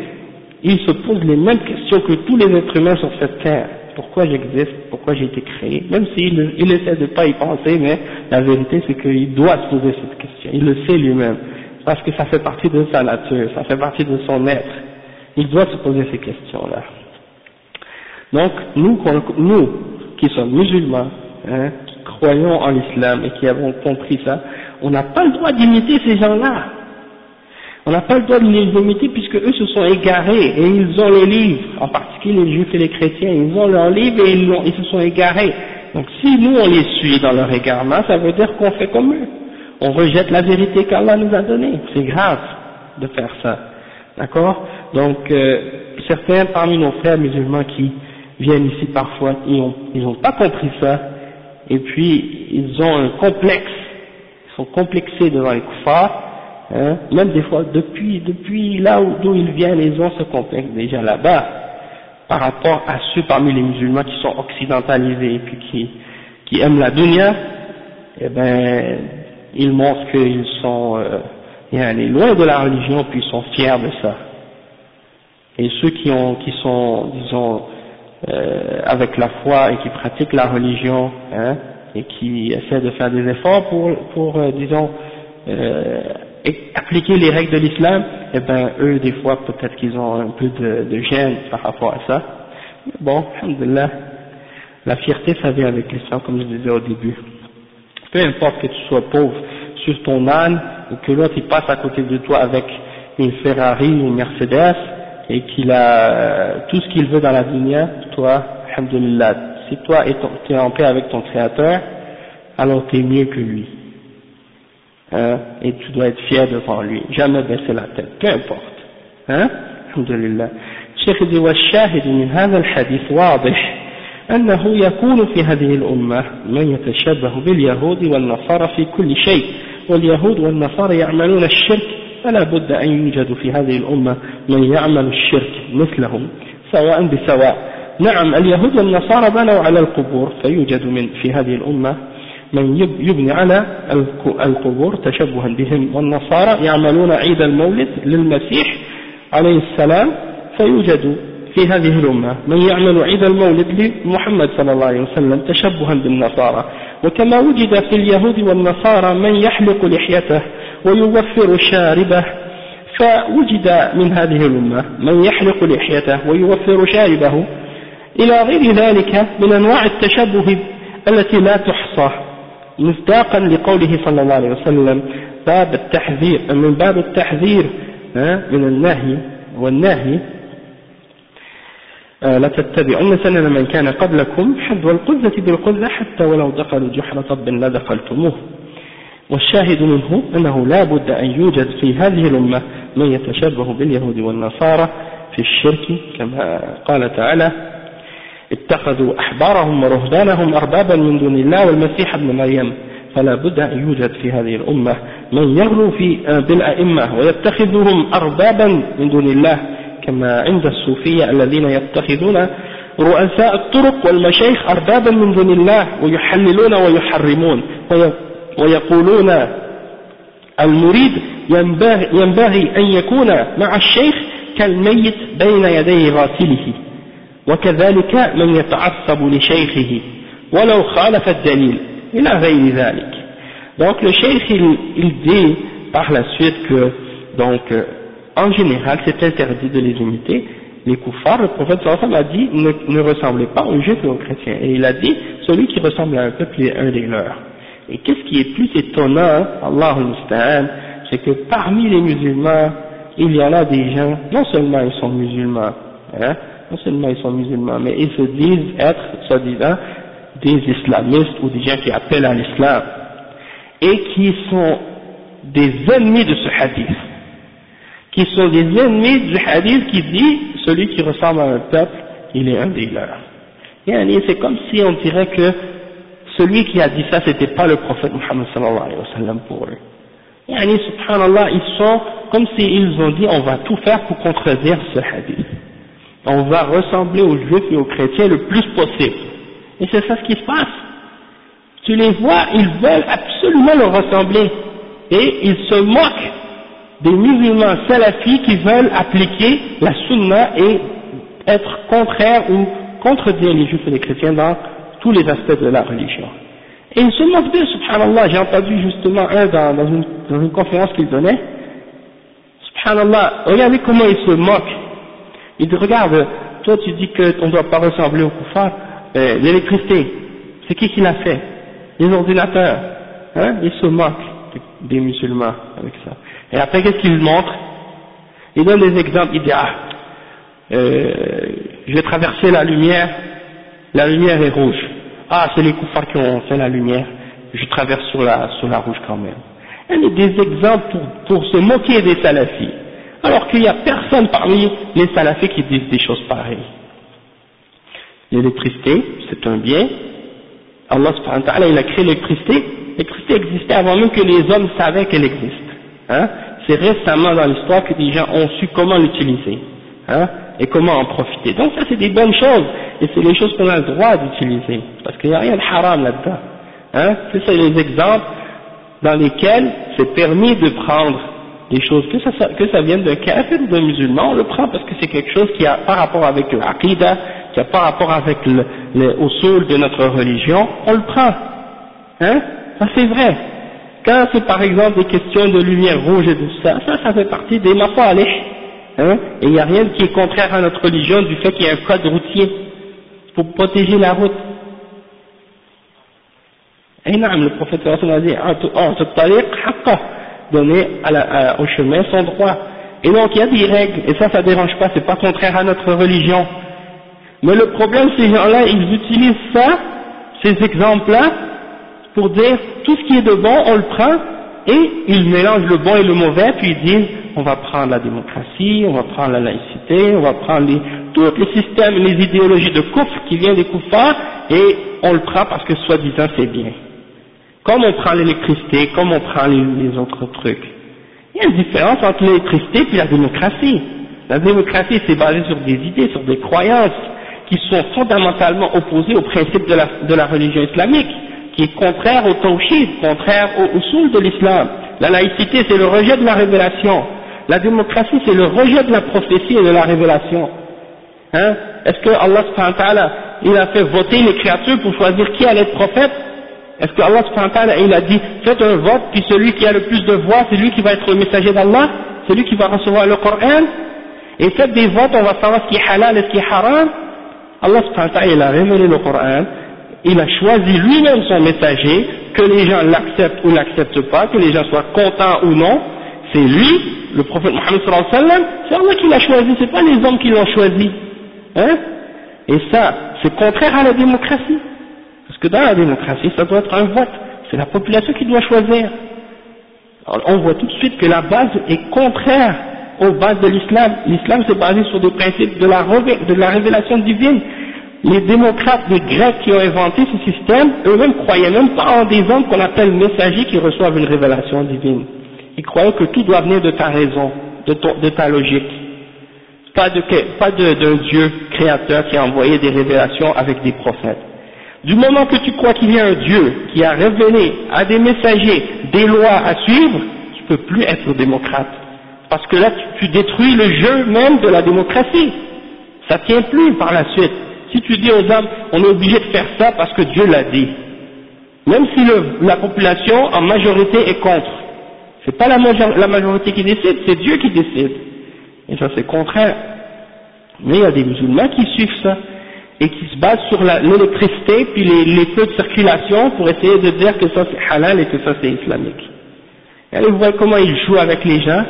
il se pose les mêmes questions que tous les êtres humains sur cette terre. Pourquoi j'existe, pourquoi j'ai été créé, même s'il essaie de pas y penser, mais la vérité c'est qu'il doit se poser cette question, il le sait lui-même, parce que ça fait partie de sa nature, ça fait partie de son être, il doit se poser ces questions-là. Donc nous qui sommes musulmans, qui croyons en l'islam et qui avons compris ça, on n'a pas le droit d'imiter ces gens-là, On n'a pas le droit de les imiter puisque eux se sont égarés et ils ont les livres, en particulier les juifs et les chrétiens, ils ont leurs livres et ils se sont égarés. Donc si nous on les suit dans leur égarement, ça veut dire qu'on fait comme eux. On rejette la vérité qu'Allah nous a donnée. C'est grave de faire ça. D'accord? Donc certains parmi nos frères musulmans qui viennent ici parfois, ils ont pas compris ça, et puis ils ont un complexe, ils sont complexés devant les kuffars, hein, même des fois depuis là d'où ils viennent, ils ont ce complexe déjà là-bas, par rapport à ceux parmi les musulmans qui sont occidentalisés et puis qui aiment la dunya, eh ben ils montrent qu'ils sont loin de la religion, puis ils sont fiers de ça. Et ceux qui sont, disons, avec la foi et qui pratiquent la religion, hein, et qui essaient de faire des efforts pour disons, appliquer les règles de l'islam, eh ben eux des fois peut-être qu'ils ont un peu de gêne par rapport à ça. Mais bon, alhamdoulilah, la fierté ça vient avec l'islam comme je disais au début. Peu importe que tu sois pauvre sur ton âne et que l'autre il passe à côté de toi avec une Ferrari ou une Mercedes et qu'il a tout ce qu'il veut dans la dunya, toi, alhamdoulilah, si toi tu es en paix avec ton créateur, alors tu es mieux que lui. Et tu dois être fier devant lui, jamais baisser la tête, peu importe. Alhamdulillah. الشيخ يقول والشاهد من هذا الحديث واضح أنه يكون في هذه الأمة من يتشبه باليهود والنصارى في كل شيء، واليهود والنصارى يعملون الشرك، فلا بد أن يوجد في هذه الأمة من يعمل الشرك مثلهم سواء بسواء. نعم اليهود والنصارى بنوا على القبور، فيوجد في هذه الأمة من يبني على القبور تشبها بهم، والنصارى يعملون عيد المولد للمسيح عليه السلام، فيوجد في هذه الأمة من يعمل عيد المولد لمحمد صلى الله عليه وسلم تشبها بالنصارى. وكما وجد في اليهود والنصارى من يحلق لحيته ويوفر شاربه، فوجد من هذه الأمة من يحلق لحيته ويوفر شاربه إلى غير ذلك من أنواع التشبه التي لا تحصى، مصداقا لقوله صلى الله عليه وسلم باب التحذير من باب التحذير من النهي والنهي لتتبعن سنن من كان قبلكم حذو القذة بالقذة حتى ولو دخلوا جحر طب لدخلتموه. والشاهد منه أنه لا بد أن يوجد في هذه الأمة من يتشبه باليهود والنصارى في الشرك، كما قال تعالى اتخذوا أحبارهم ورهبانهم أربابا من دون الله والمسيح ابن مريم، فلا بد أن يوجد في هذه الأمة من يغلو بالأئمة ويتخذهم أربابا من دون الله، كما عند الصوفية الذين يتخذون رؤساء الطرق والمشايخ أربابا من دون الله ويحللون ويحرمون ويقولون المريد ينبغي أن يكون مع الشيخ كالميت بين يدي غاسله، وكذلك من يتعصب لشيخه ولو خالف الدليل إلى غير ذلك. Donc le cheikh il dit par la suite que donc en général c'est interdit de les imiter. Les kuffars, le prophète sallallahu alayhi wa sallam a dit ne ressemblez pas aux juifs et aux chrétiens, et il a dit celui qui ressemble à un peuple est un des leurs. Et qu'est-ce qui est plus étonnant, Allahu musta'an, c'est que parmi les musulmans il y en a des gens, non seulement ils sont musulmans, non seulement ils sont musulmans, mais ils se disent être, soi-disant, des islamistes ou des gens qui appellent à l'islam, et qui sont des ennemis de ce hadith, qui sont des ennemis du hadith qui dit celui qui ressemble à un peuple, il est un des leurs. Et c'est comme si on dirait que celui qui a dit ça, c'était pas le prophète Muhammad sallallahu alayhi wa sallam pour eux. Et subhanallah, ils sont comme s'ils ont dit on va tout faire pour contredire ce hadith. On va ressembler aux juifs et aux chrétiens le plus possible. Et c'est ça ce qui se passe. Tu les vois, ils veulent absolument leur ressembler. Et ils se moquent des musulmans salafis qui veulent appliquer la sunna et être contraire ou contredire les juifs et les chrétiens dans tous les aspects de la religion. Et ils se moquent d'eux, subhanallah. J'ai entendu justement un dans une conférence qu'il donnait. Subhanallah, regardez comment ils se moquent. Il dit, regarde, toi tu dis qu'on ne doit pas ressembler aux kuffars, l'électricité, c'est qui l'a fait? Les ordinateurs, ils se moquent des musulmans avec ça. Et après qu'est-ce qu'ils montrent? Il donne des exemples, il dit je vais traverser la lumière est rouge. Ah, c'est les koufars qui ont fait la lumière, je traverse sur la rouge quand même. Il y a des exemples pour se moquer des salafis, alors qu'il n'y a personne parmi les salafis qui disent des choses pareilles. L'électricité, c'est un bien. Allah subhanahu wa ta'ala, il a créé l'électricité. L'électricité existait avant même que les hommes savaient qu'elle existe. Hein? C'est récemment dans l'histoire que des gens ont su comment l'utiliser, hein? Et comment en profiter. Donc ça, c'est des bonnes choses, et c'est les choses qu'on a le droit d'utiliser, parce qu'il n'y a rien de haram là-dedans. Hein? C'est ça les exemples dans lesquels c'est permis de prendre des choses, que ça vienne d'un kafir ou d'un musulman, on le prend parce que c'est quelque chose qui a par rapport avec l'aqidah, qui a par rapport avec le usul de notre religion, on le prend. Hein? Ça c'est vrai. Quand c'est par exemple des questions de lumière rouge et tout ça, ça fait partie des masalih. Hein? Et il n'y a rien qui est contraire à notre religion du fait qu'il y a un code routier pour protéger la route. Et non, le prophète sallallahu alayhi wa sallam a dit, donner au chemin son droit. Et donc il y a des règles, et ça dérange pas, c'est pas contraire à notre religion. Mais le problème, ces gens-là, ils utilisent ça, ces exemples-là, pour dire tout ce qui est de bon, on le prend, et ils mélangent le bon et le mauvais, puis ils disent, on va prendre la démocratie, on va prendre la laïcité, on va prendre tous les systèmes, les idéologies de kufr qui viennent des kuffars, et on le prend parce que soi-disant c'est bien. Comme on prend l'électricité, comme on prend les autres trucs. Il y a une différence entre l'électricité et la démocratie. La démocratie, c'est basé sur des idées, sur des croyances qui sont fondamentalement opposées aux principes de la religion islamique, qui est contraire au tawhid, contraire au usul de l'islam. La laïcité, c'est le rejet de la révélation. La démocratie, c'est le rejet de la prophétie et de la révélation. Hein? Est-ce que Allah subhanahu wa ta'ala, il a fait voter les créatures pour choisir qui allait être prophète? Est-ce que Allah subhanahu wa ta'ala, il a dit, faites un vote, puis celui qui a le plus de voix, c'est lui qui va être le messager d'Allah, c'est lui qui va recevoir le Coran, et faites des votes, on va savoir ce qui est halal et ce qui est haram. Allah subhanahu wa ta'ala, il a révélé le Coran, il a choisi lui-même son messager, que les gens l'acceptent ou l'acceptent pas, que les gens soient contents ou non, c'est lui, le prophète Mohammed sallallahu alayhi wa sallam, c'est Allah qui l'a choisi, c'est pas les hommes qui l'ont choisi. Hein? Et ça, c'est contraire à la démocratie. Parce que dans la démocratie, ça doit être un vote. C'est la population qui doit choisir. Alors, on voit tout de suite que la base est contraire aux bases de l'islam. L'islam c'est basé sur des principes de la révélation divine. Les démocrates, les Grecs qui ont inventé ce système, eux-mêmes croyaient même pas en des hommes qu'on appelle messagers qui reçoivent une révélation divine. Ils croyaient que tout doit venir de ta raison, de ta logique. Pas d'un Dieu créateur qui a envoyé des révélations avec des prophètes. Du moment que tu crois qu'il y a un Dieu qui a révélé à des messagers des lois à suivre, tu peux plus être démocrate. Parce que là, tu détruis le jeu même de la démocratie. Ça tient plus par la suite. Si tu dis aux hommes, on est obligé de faire ça parce que Dieu l'a dit. Même si la population en majorité est contre. C'est pas la majorité qui décide, c'est Dieu qui décide. Et ça c'est contraire. Mais il y a des musulmans qui suivent ça. Et qui se basent sur l'électricité puis les feux de circulation pour essayer de dire que ça c'est halal et que ça c'est islamique. Et allez, vous voyez comment ils jouent avec les gens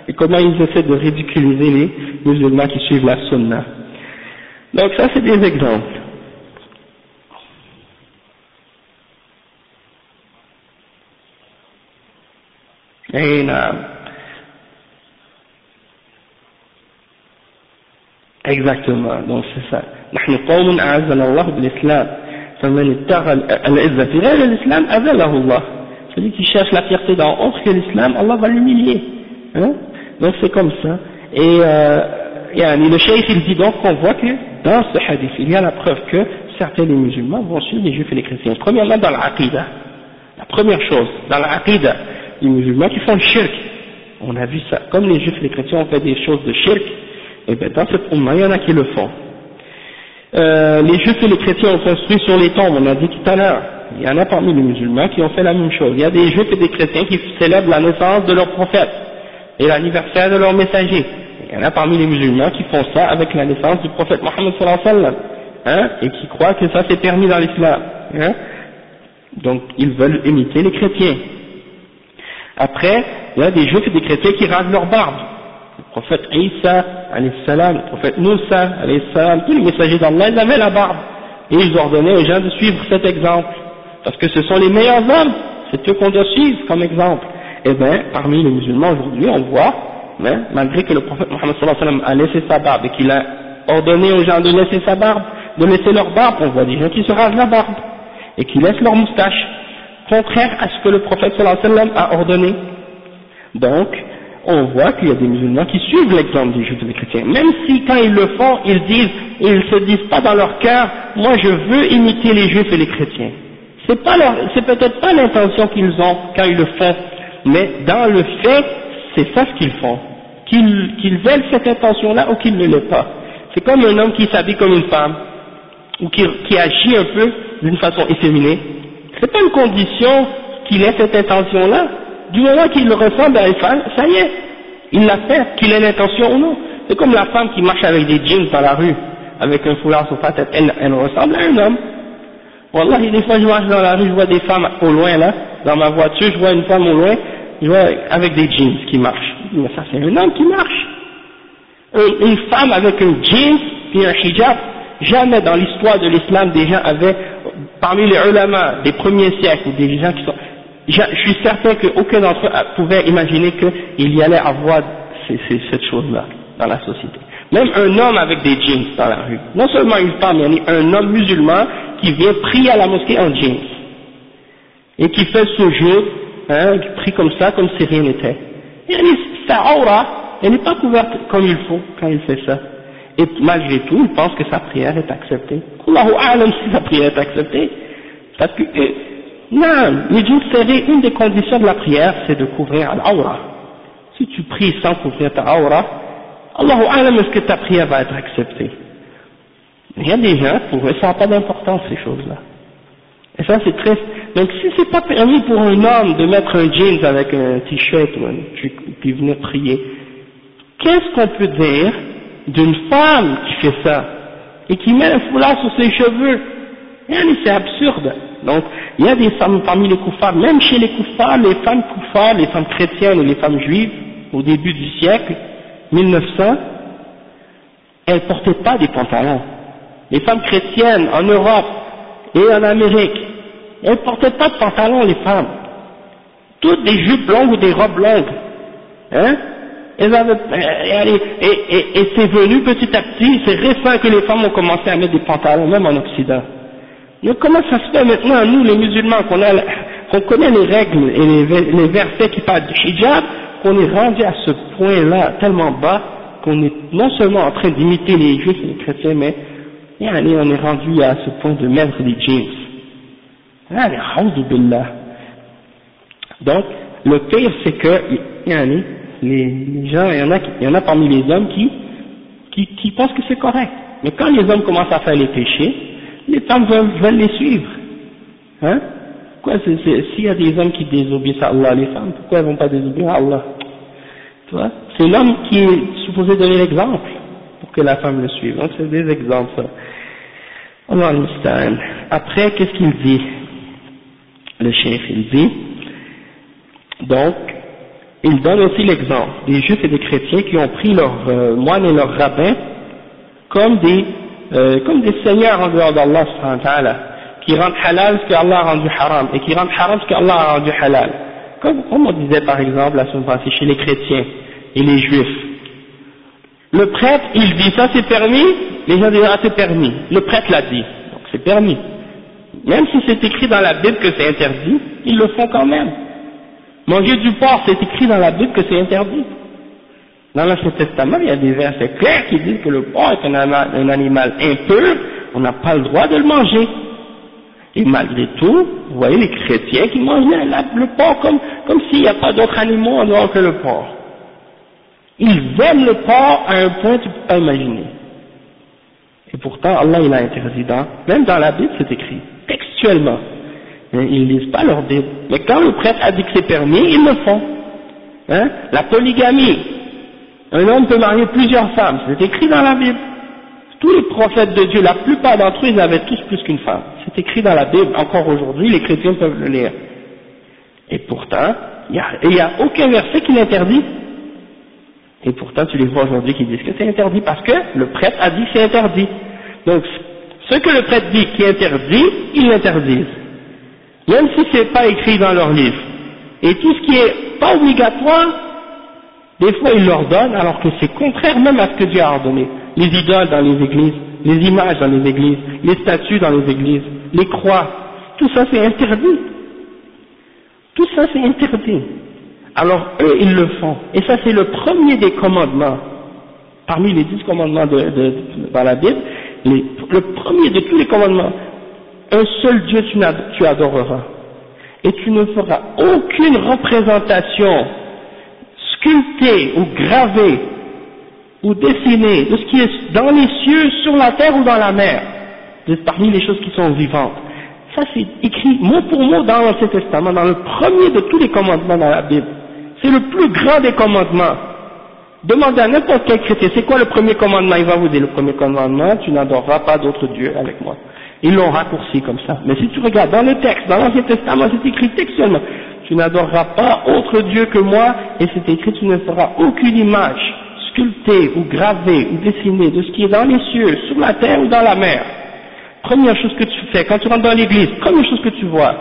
et comment ils essaient de ridiculiser les musulmans qui suivent la sunna. Donc ça c'est des exemples. Et exactement, donc c'est ça. نحن قوم أعزنا الله بالإسلام فمن ابتغى العزة في غير الإسلام أذله الله. Celui qui cherche la fierté dans autre que l'islam, Allah va l'humilier. Hein? Donc c'est comme ça. Et le cheikh il dit donc qu'on voit que dans ce hadith il y a la preuve que certains des musulmans vont suivre les juifs et les chrétiens. Premièrement dans l'aqidah. La première chose, dans l'aqidah, les musulmans qui font le shirk. On a vu ça. Comme les juifs et les chrétiens ont fait des choses de shirk, et bien dans cette umma, il y en a qui le font. Les juifs et les chrétiens ont construit sur les tombes, on a dit tout à l'heure. Il y en a parmi les musulmans qui ont fait la même chose. Il y a des juifs et des chrétiens qui célèbrent la naissance de leur prophète et l'anniversaire de leur messager. Il y en a parmi les musulmans qui font ça avec la naissance du prophète Mohammed sallallahu alayhi wa sallam, hein, et qui croient que ça c'est permis dans l'islam. Hein. Donc ils veulent imiter les chrétiens. Après, il y a des juifs et des chrétiens qui rasent leur barbe. Le prophète Isa, alayhi salam, le prophète Moussa, alayhi salam, tous les messagers d'Allah, ils avaient la barbe. Et ils ordonnaient aux gens de suivre cet exemple. Parce que ce sont les meilleurs hommes, c'est eux qu'on doit suivre comme exemple. Et bien, parmi les musulmans aujourd'hui, on voit, hein, malgré que le prophète Mohammed sallallahu alayhi wa sallam a laissé sa barbe et qu'il a ordonné aux gens de laisser sa barbe, de laisser leur barbe, on voit des gens qui se rasent la barbe et qui laissent leur moustache, contraire à ce que le prophète sallallahu alayhi wa sallam a ordonné. Donc, on voit qu'il y a des musulmans qui suivent l'exemple des juifs et des chrétiens, même si quand ils le font, ils se disent pas dans leur cœur, moi je veux imiter les juifs et les chrétiens. C'est peut-être pas l'intention qu'ils ont quand ils le font, mais dans le fait, c'est ça ce qu'ils font. Qu'ils veulent cette intention-là ou qu'ils ne l'aient pas. C'est comme un homme qui s'habille comme une femme, ou qui agit un peu d'une façon efféminée. C'est pas une condition qu'il ait cette intention-là. Du moment qu'il ressemble à une femme, ça y est, il l'a fait, qu'il ait l'intention ou non. C'est comme la femme qui marche avec des jeans dans la rue, avec un foulard sur sa tête, elle ressemble à un homme. Wallah, des fois je marche dans la rue, je vois des femmes au loin là, dans ma voiture, je vois une femme au loin, je vois avec des jeans qui marchent. Mais ça c'est un homme qui marche. Une femme avec un jeans et un hijab, jamais dans l'histoire de l'islam des gens avaient, parmi les ulama des premiers siècles, ou des gens qui sont, je suis certain qu'aucun d'entre eux pouvait imaginer qu'il y allait avoir cette chose-là dans la société. Même un homme avec des jeans dans la rue, non seulement une femme, mais un homme musulman qui vient prier à la mosquée en jeans et qui fait ce jeu, hein, qui prie comme ça, comme si rien n'était. Sa aura, elle n'est pas couverte comme il faut quand il fait ça. Et malgré tout, il pense que sa prière est acceptée. Allahu a'lam si sa prière est acceptée. Parce que, non, les jeans serrés, une des conditions de la prière, c'est de couvrir l'aura. Si tu pries sans couvrir ta aura, Allahu a'lam, est-ce que ta prière va être acceptée? Il y a des gens, pour eux, ça n'a pas d'importance, ces choses-là. Et ça, c'est triste. Donc, si c'est pas permis pour un homme de mettre un jeans avec un t-shirt ou un truc, puis venir prier, qu'est-ce qu'on peut dire d'une femme qui fait ça, et qui met un foulard sur ses cheveux? C'est absurde. Donc, il y a des femmes parmi les koufars, même chez les koufars, les femmes koufars, les femmes chrétiennes et les femmes juives, au début du siècle, 1900, elles portaient pas des pantalons. Les femmes chrétiennes en Europe et en Amérique, elles portaient pas de pantalons, les femmes. Toutes des jupes longues ou des robes longues. Hein? Elles avaient, et c'est venu petit à petit, c'est récent que les femmes ont commencé à mettre des pantalons, même en Occident. Mais comment ça se fait maintenant, nous les musulmans, qu'on connaît les règles et les versets qui parlent du hijab, qu'on est rendu à ce point-là, tellement bas, qu'on est non seulement en train d'imiter les juifs et les chrétiens, mais on est rendu à ce point de mettre des jeans. Donc, le pire c'est que, les gens, il y en a parmi les hommes qui pensent que c'est correct. Mais quand les hommes commencent à faire les péchés, les femmes veulent les suivre. Hein? Pourquoi s'il y a des hommes qui désobéissent à Allah, les femmes, pourquoi elles ne vont pas désobéir à Allah? Tu vois? C'est l'homme qui est supposé donner l'exemple pour que la femme le suive. Donc c'est des exemples, ça. Allah al-Musta'an. Après, qu'est-ce qu'il dit? Le chef, il dit, donc, il donne aussi l'exemple des juifs et des chrétiens qui ont pris leurs moines et leurs rabbins comme des seigneurs en dehors d'Allah subhanahu wa ta'ala, qui rendent halal ce qu'Allah a rendu haram, et qui rendent haram ce qu'Allah a rendu halal. Comme on disait par exemple la semaine passée chez les chrétiens et les juifs. Le prêtre, il dit ça c'est permis, les gens disent ah c'est permis. Le prêtre l'a dit, donc c'est permis. Même si c'est écrit dans la Bible que c'est interdit, ils le font quand même. Manger du porc, c'est écrit dans la Bible que c'est interdit. Dans l'Ancien Testament, il y a des versets clairs qui disent que le porc est un animal impur, on n'a pas le droit de le manger. Et malgré tout, vous voyez les chrétiens qui mangent le porc comme s'il n'y a pas d'autres animaux en dehors que le porc. Ils aiment le porc à un point que tu ne peux pas imaginer. Et pourtant, Allah il a interdit même dans la Bible c'est écrit, textuellement. Ils ne lisent pas leur Bible. Mais quand le prêtre a dit que c'est permis, ils le font. Hein? La polygamie. Un homme peut marier plusieurs femmes, c'est écrit dans la Bible. Tous les prophètes de Dieu, la plupart d'entre eux, ils avaient tous plus qu'une femme. C'est écrit dans la Bible, encore aujourd'hui, les chrétiens peuvent le lire. Et pourtant, il n'y a aucun verset qui l'interdit. Et pourtant, tu les vois aujourd'hui qui disent que c'est interdit parce que le prêtre a dit que c'est interdit. Donc, ce que le prêtre dit qui est interdit, ils l'interdisent. Même si c'est pas écrit dans leur livre. Et tout ce qui est pas obligatoire, des fois ils l'ordonnent alors que c'est contraire même à ce que Dieu a ordonné. Les idoles dans les églises, les images dans les églises, les statues dans les églises, les croix, tout ça c'est interdit. Tout ça c'est interdit. Alors eux ils le font. Et ça c'est le premier des commandements. Parmi les 10 commandements dans la Bible, le premier de tous les commandements, un seul Dieu tu adoreras. Et tu ne feras aucune représentation sculptée ou gravée ou dessinée de ce qui est dans les cieux, sur la terre ou dans la mer, parmi les choses qui sont vivantes. Ça c'est écrit mot pour mot dans l'Ancien Testament, dans le premier de tous les commandements dans la Bible. C'est le plus grand des commandements. Demandez à n'importe quel chrétien, c'est quoi le premier commandement? Il va vous dire le premier commandement, tu n'adoreras pas d'autre Dieu avec moi. Ils l'ont raccourci comme ça. Mais si tu regardes dans le texte, dans l'Ancien Testament, c'est écrit textuellement, tu n'adoreras pas autre Dieu que moi, et c'est écrit, tu ne feras aucune image sculptée ou gravée ou dessinée de ce qui est dans les cieux, sur la terre ou dans la mer. Première chose que tu fais, quand tu rentres dans l'église, première chose que tu vois,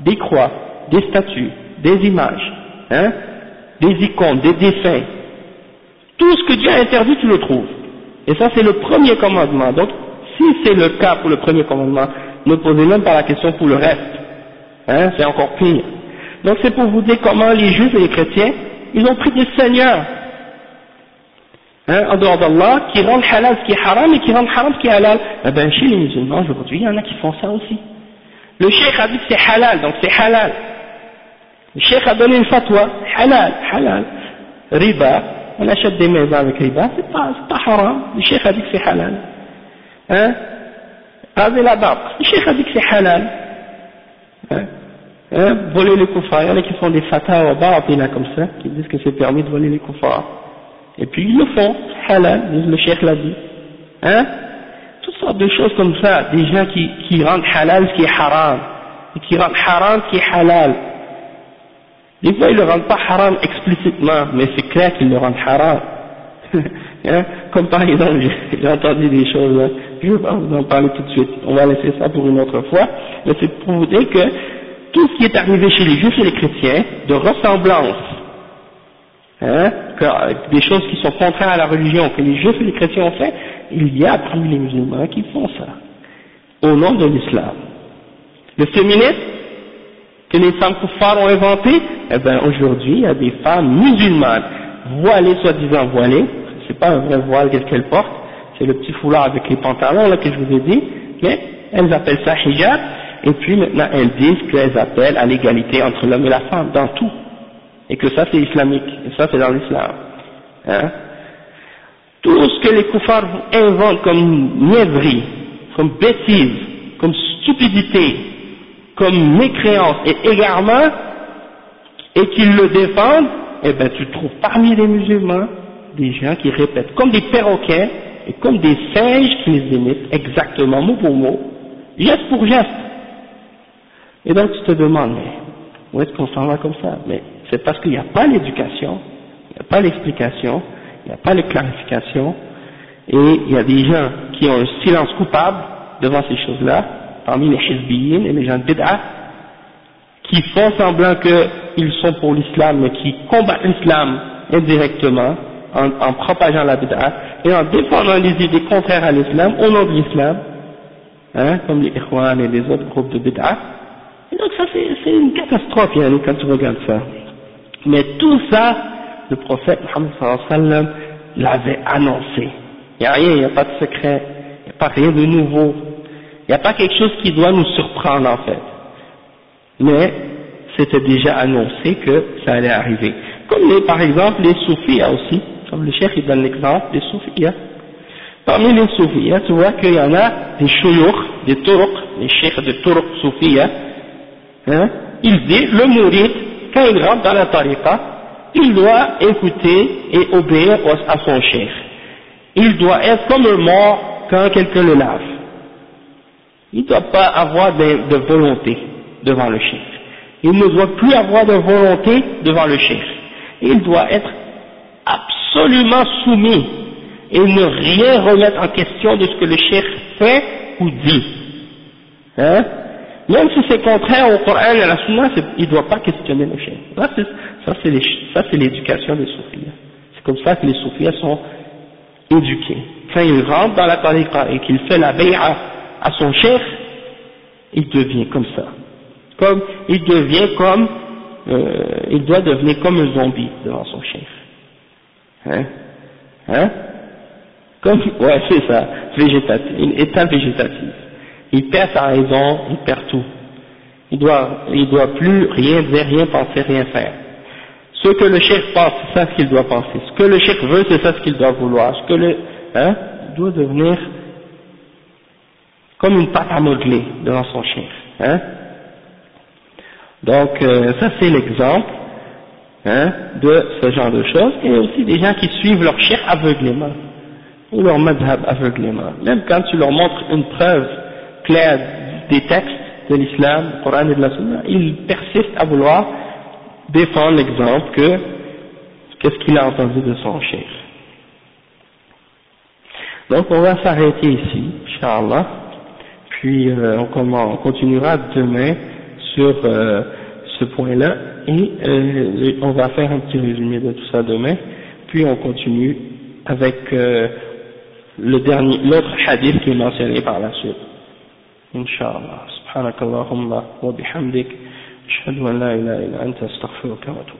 des croix, des statues, des images, hein, des icônes, des défunts. Tout ce que Dieu a interdit, tu le trouves. Et ça, c'est le premier commandement. Donc, si c'est le cas pour le premier commandement, ne posez même pas la question pour le reste. Hein, c'est encore pire. Donc, c'est pour vous dire comment les juifs et les chrétiens, ils ont pris des seigneurs, hein, en dehors d'Allah, qui rendent halal ce qui est haram et qui rendent haram ce qui est halal. Eh ben, chez les musulmans, aujourd'hui, il y en a qui font ça aussi. Le cheikh a dit que c'est halal, donc c'est halal. Le cheikh a donné une fatwa, halal, halal. Riba, on achète des maisons avec riba, c'est pas haram. Le cheikh a dit que c'est halal. Hein? Raser la barbe, le cheikh a dit que c'est halal. Hein? Hein? Voler les koufars, il y en a qui font des fatwas là comme ça, qui disent que c'est permis de voler les koufars. Et puis ils le font, halal, le cheikh l'a dit. Hein? Toutes sortes de choses comme ça, des gens qui rendent halal ce qui est haram, et qui rendent haram ce qui est halal. Des fois ils ne le rendent pas haram explicitement, mais c'est clair qu'ils le rendent haram. Hein? Comme par exemple, j'ai entendu des choses, hein. Je ne vais pas vous en parler tout de suite, on va laisser ça pour une autre fois, mais c'est pour vous dire que tout ce qui est arrivé chez les juifs et les chrétiens, de ressemblance, hein, des choses qui sont contraires à la religion, que les juifs et les chrétiens ont fait, il y a parmi les musulmans qui font ça, au nom de l'islam. Le féminisme que les femmes kuffars ont inventé, eh bien aujourd'hui il y a des femmes musulmanes, voilées, soi-disant voilées, c'est pas un vrai voile qu'elles portent, c'est le petit foulard avec les pantalons là que je vous ai dit, mais elles appellent ça hijab, et puis maintenant elles disent qu'elles appellent à l'égalité entre l'homme et la femme, dans tout, et que ça c'est islamique, et ça c'est dans l'islam. Hein? Tout ce que les kuffars inventent comme niaiserie, comme bêtise, comme stupidité, comme mécréance et égarement, et qu'ils le défendent, eh ben tu trouves parmi les musulmans des gens qui répètent comme des perroquets et comme des singes qui les imitent exactement mot pour mot, geste pour geste. Et donc tu te demandes, mais où est-ce qu'on s'en va comme ça? Mais c'est parce qu'il n'y a pas l'éducation, il n'y a pas l'explication, il n'y a pas les clarifications, et il y a des gens qui ont un silence coupable devant ces choses-là, parmi les hizbiyin et les gens de bid'a, qui font semblant qu'ils sont pour l'islam, mais qui combattent l'islam indirectement, en propageant la bid'a, et en défendant les idées contraires à l'islam, au nom de l'islam, hein, comme les Ikhwan et les autres groupes de bid'a. Et donc ça c'est une catastrophe, Yannick, quand tu regardes ça. Mais tout ça, le prophète Muhammad sallallahu alayhi wa sallam l'avait annoncé. Il n'y a rien, il n'y a pas de secret, il n'y a pas rien de nouveau. Il n'y a pas quelque chose qui doit nous surprendre en fait. Mais c'était déjà annoncé que ça allait arriver. Comme par exemple les soufis aussi, comme le cheikh il donne l'exemple des soufis. Parmi les soufis, tu vois qu'il y en a des shuyukh, des turuq, les cheikhs de turuq soufia, hein, il dit le mourid, quand il rentre dans la tariqa, il doit écouter et obéir à son cheikh. Il doit être comme un mort quand quelqu'un le lave. Il ne doit pas avoir de volonté devant le cheikh. Il ne doit plus avoir de volonté devant le cheikh. Il doit être absolument soumis et ne rien remettre en question de ce que le cheikh fait ou dit. Hein? Même si c'est contraire au Coran et à la Sunna, il ne doit pas questionner le cheikh. Ça c'est l'éducation des soufis. C'est comme ça que les soufis sont éduqués. Quand il rentre dans la tariqa et qu'il fait la bay'a à son cheikh, il devient comme ça. Il doit devenir comme un zombie devant son cheikh. Hein? Ouais, c'est ça, végétatif, une état végétative. Il perd sa raison, il perd tout. Il doit plus rien dire, rien penser, rien faire. Ce que le cheikh pense, c'est ça ce qu'il doit penser. Ce que le cheikh veut, c'est ça ce qu'il doit vouloir. Il doit devenir comme une pâte à modeler devant son cheikh. Donc, ça c'est l'exemple, de ce genre de choses. Et aussi des gens qui suivent leur cheikh aveuglément, ou leur madhab aveuglément. Même quand tu leur montres une preuve claire des textes de l'islam, du Coran et de la Sunna, ils persistent à vouloir défendre l'exemple qu'est-ce qu'il a entendu de son cheikh. Donc on va s'arrêter ici, Inch'Allah, puis on continuera demain sur ce point-là, et on va faire un petit résumé de tout ça demain, puis on continue avec l'autre hadith qui est mentionné par la suite. Inch'Allah. Subhanakallahumma wa bihamdik. Ashhadu an la ilaha illa anta astaghfiruka wa atubu.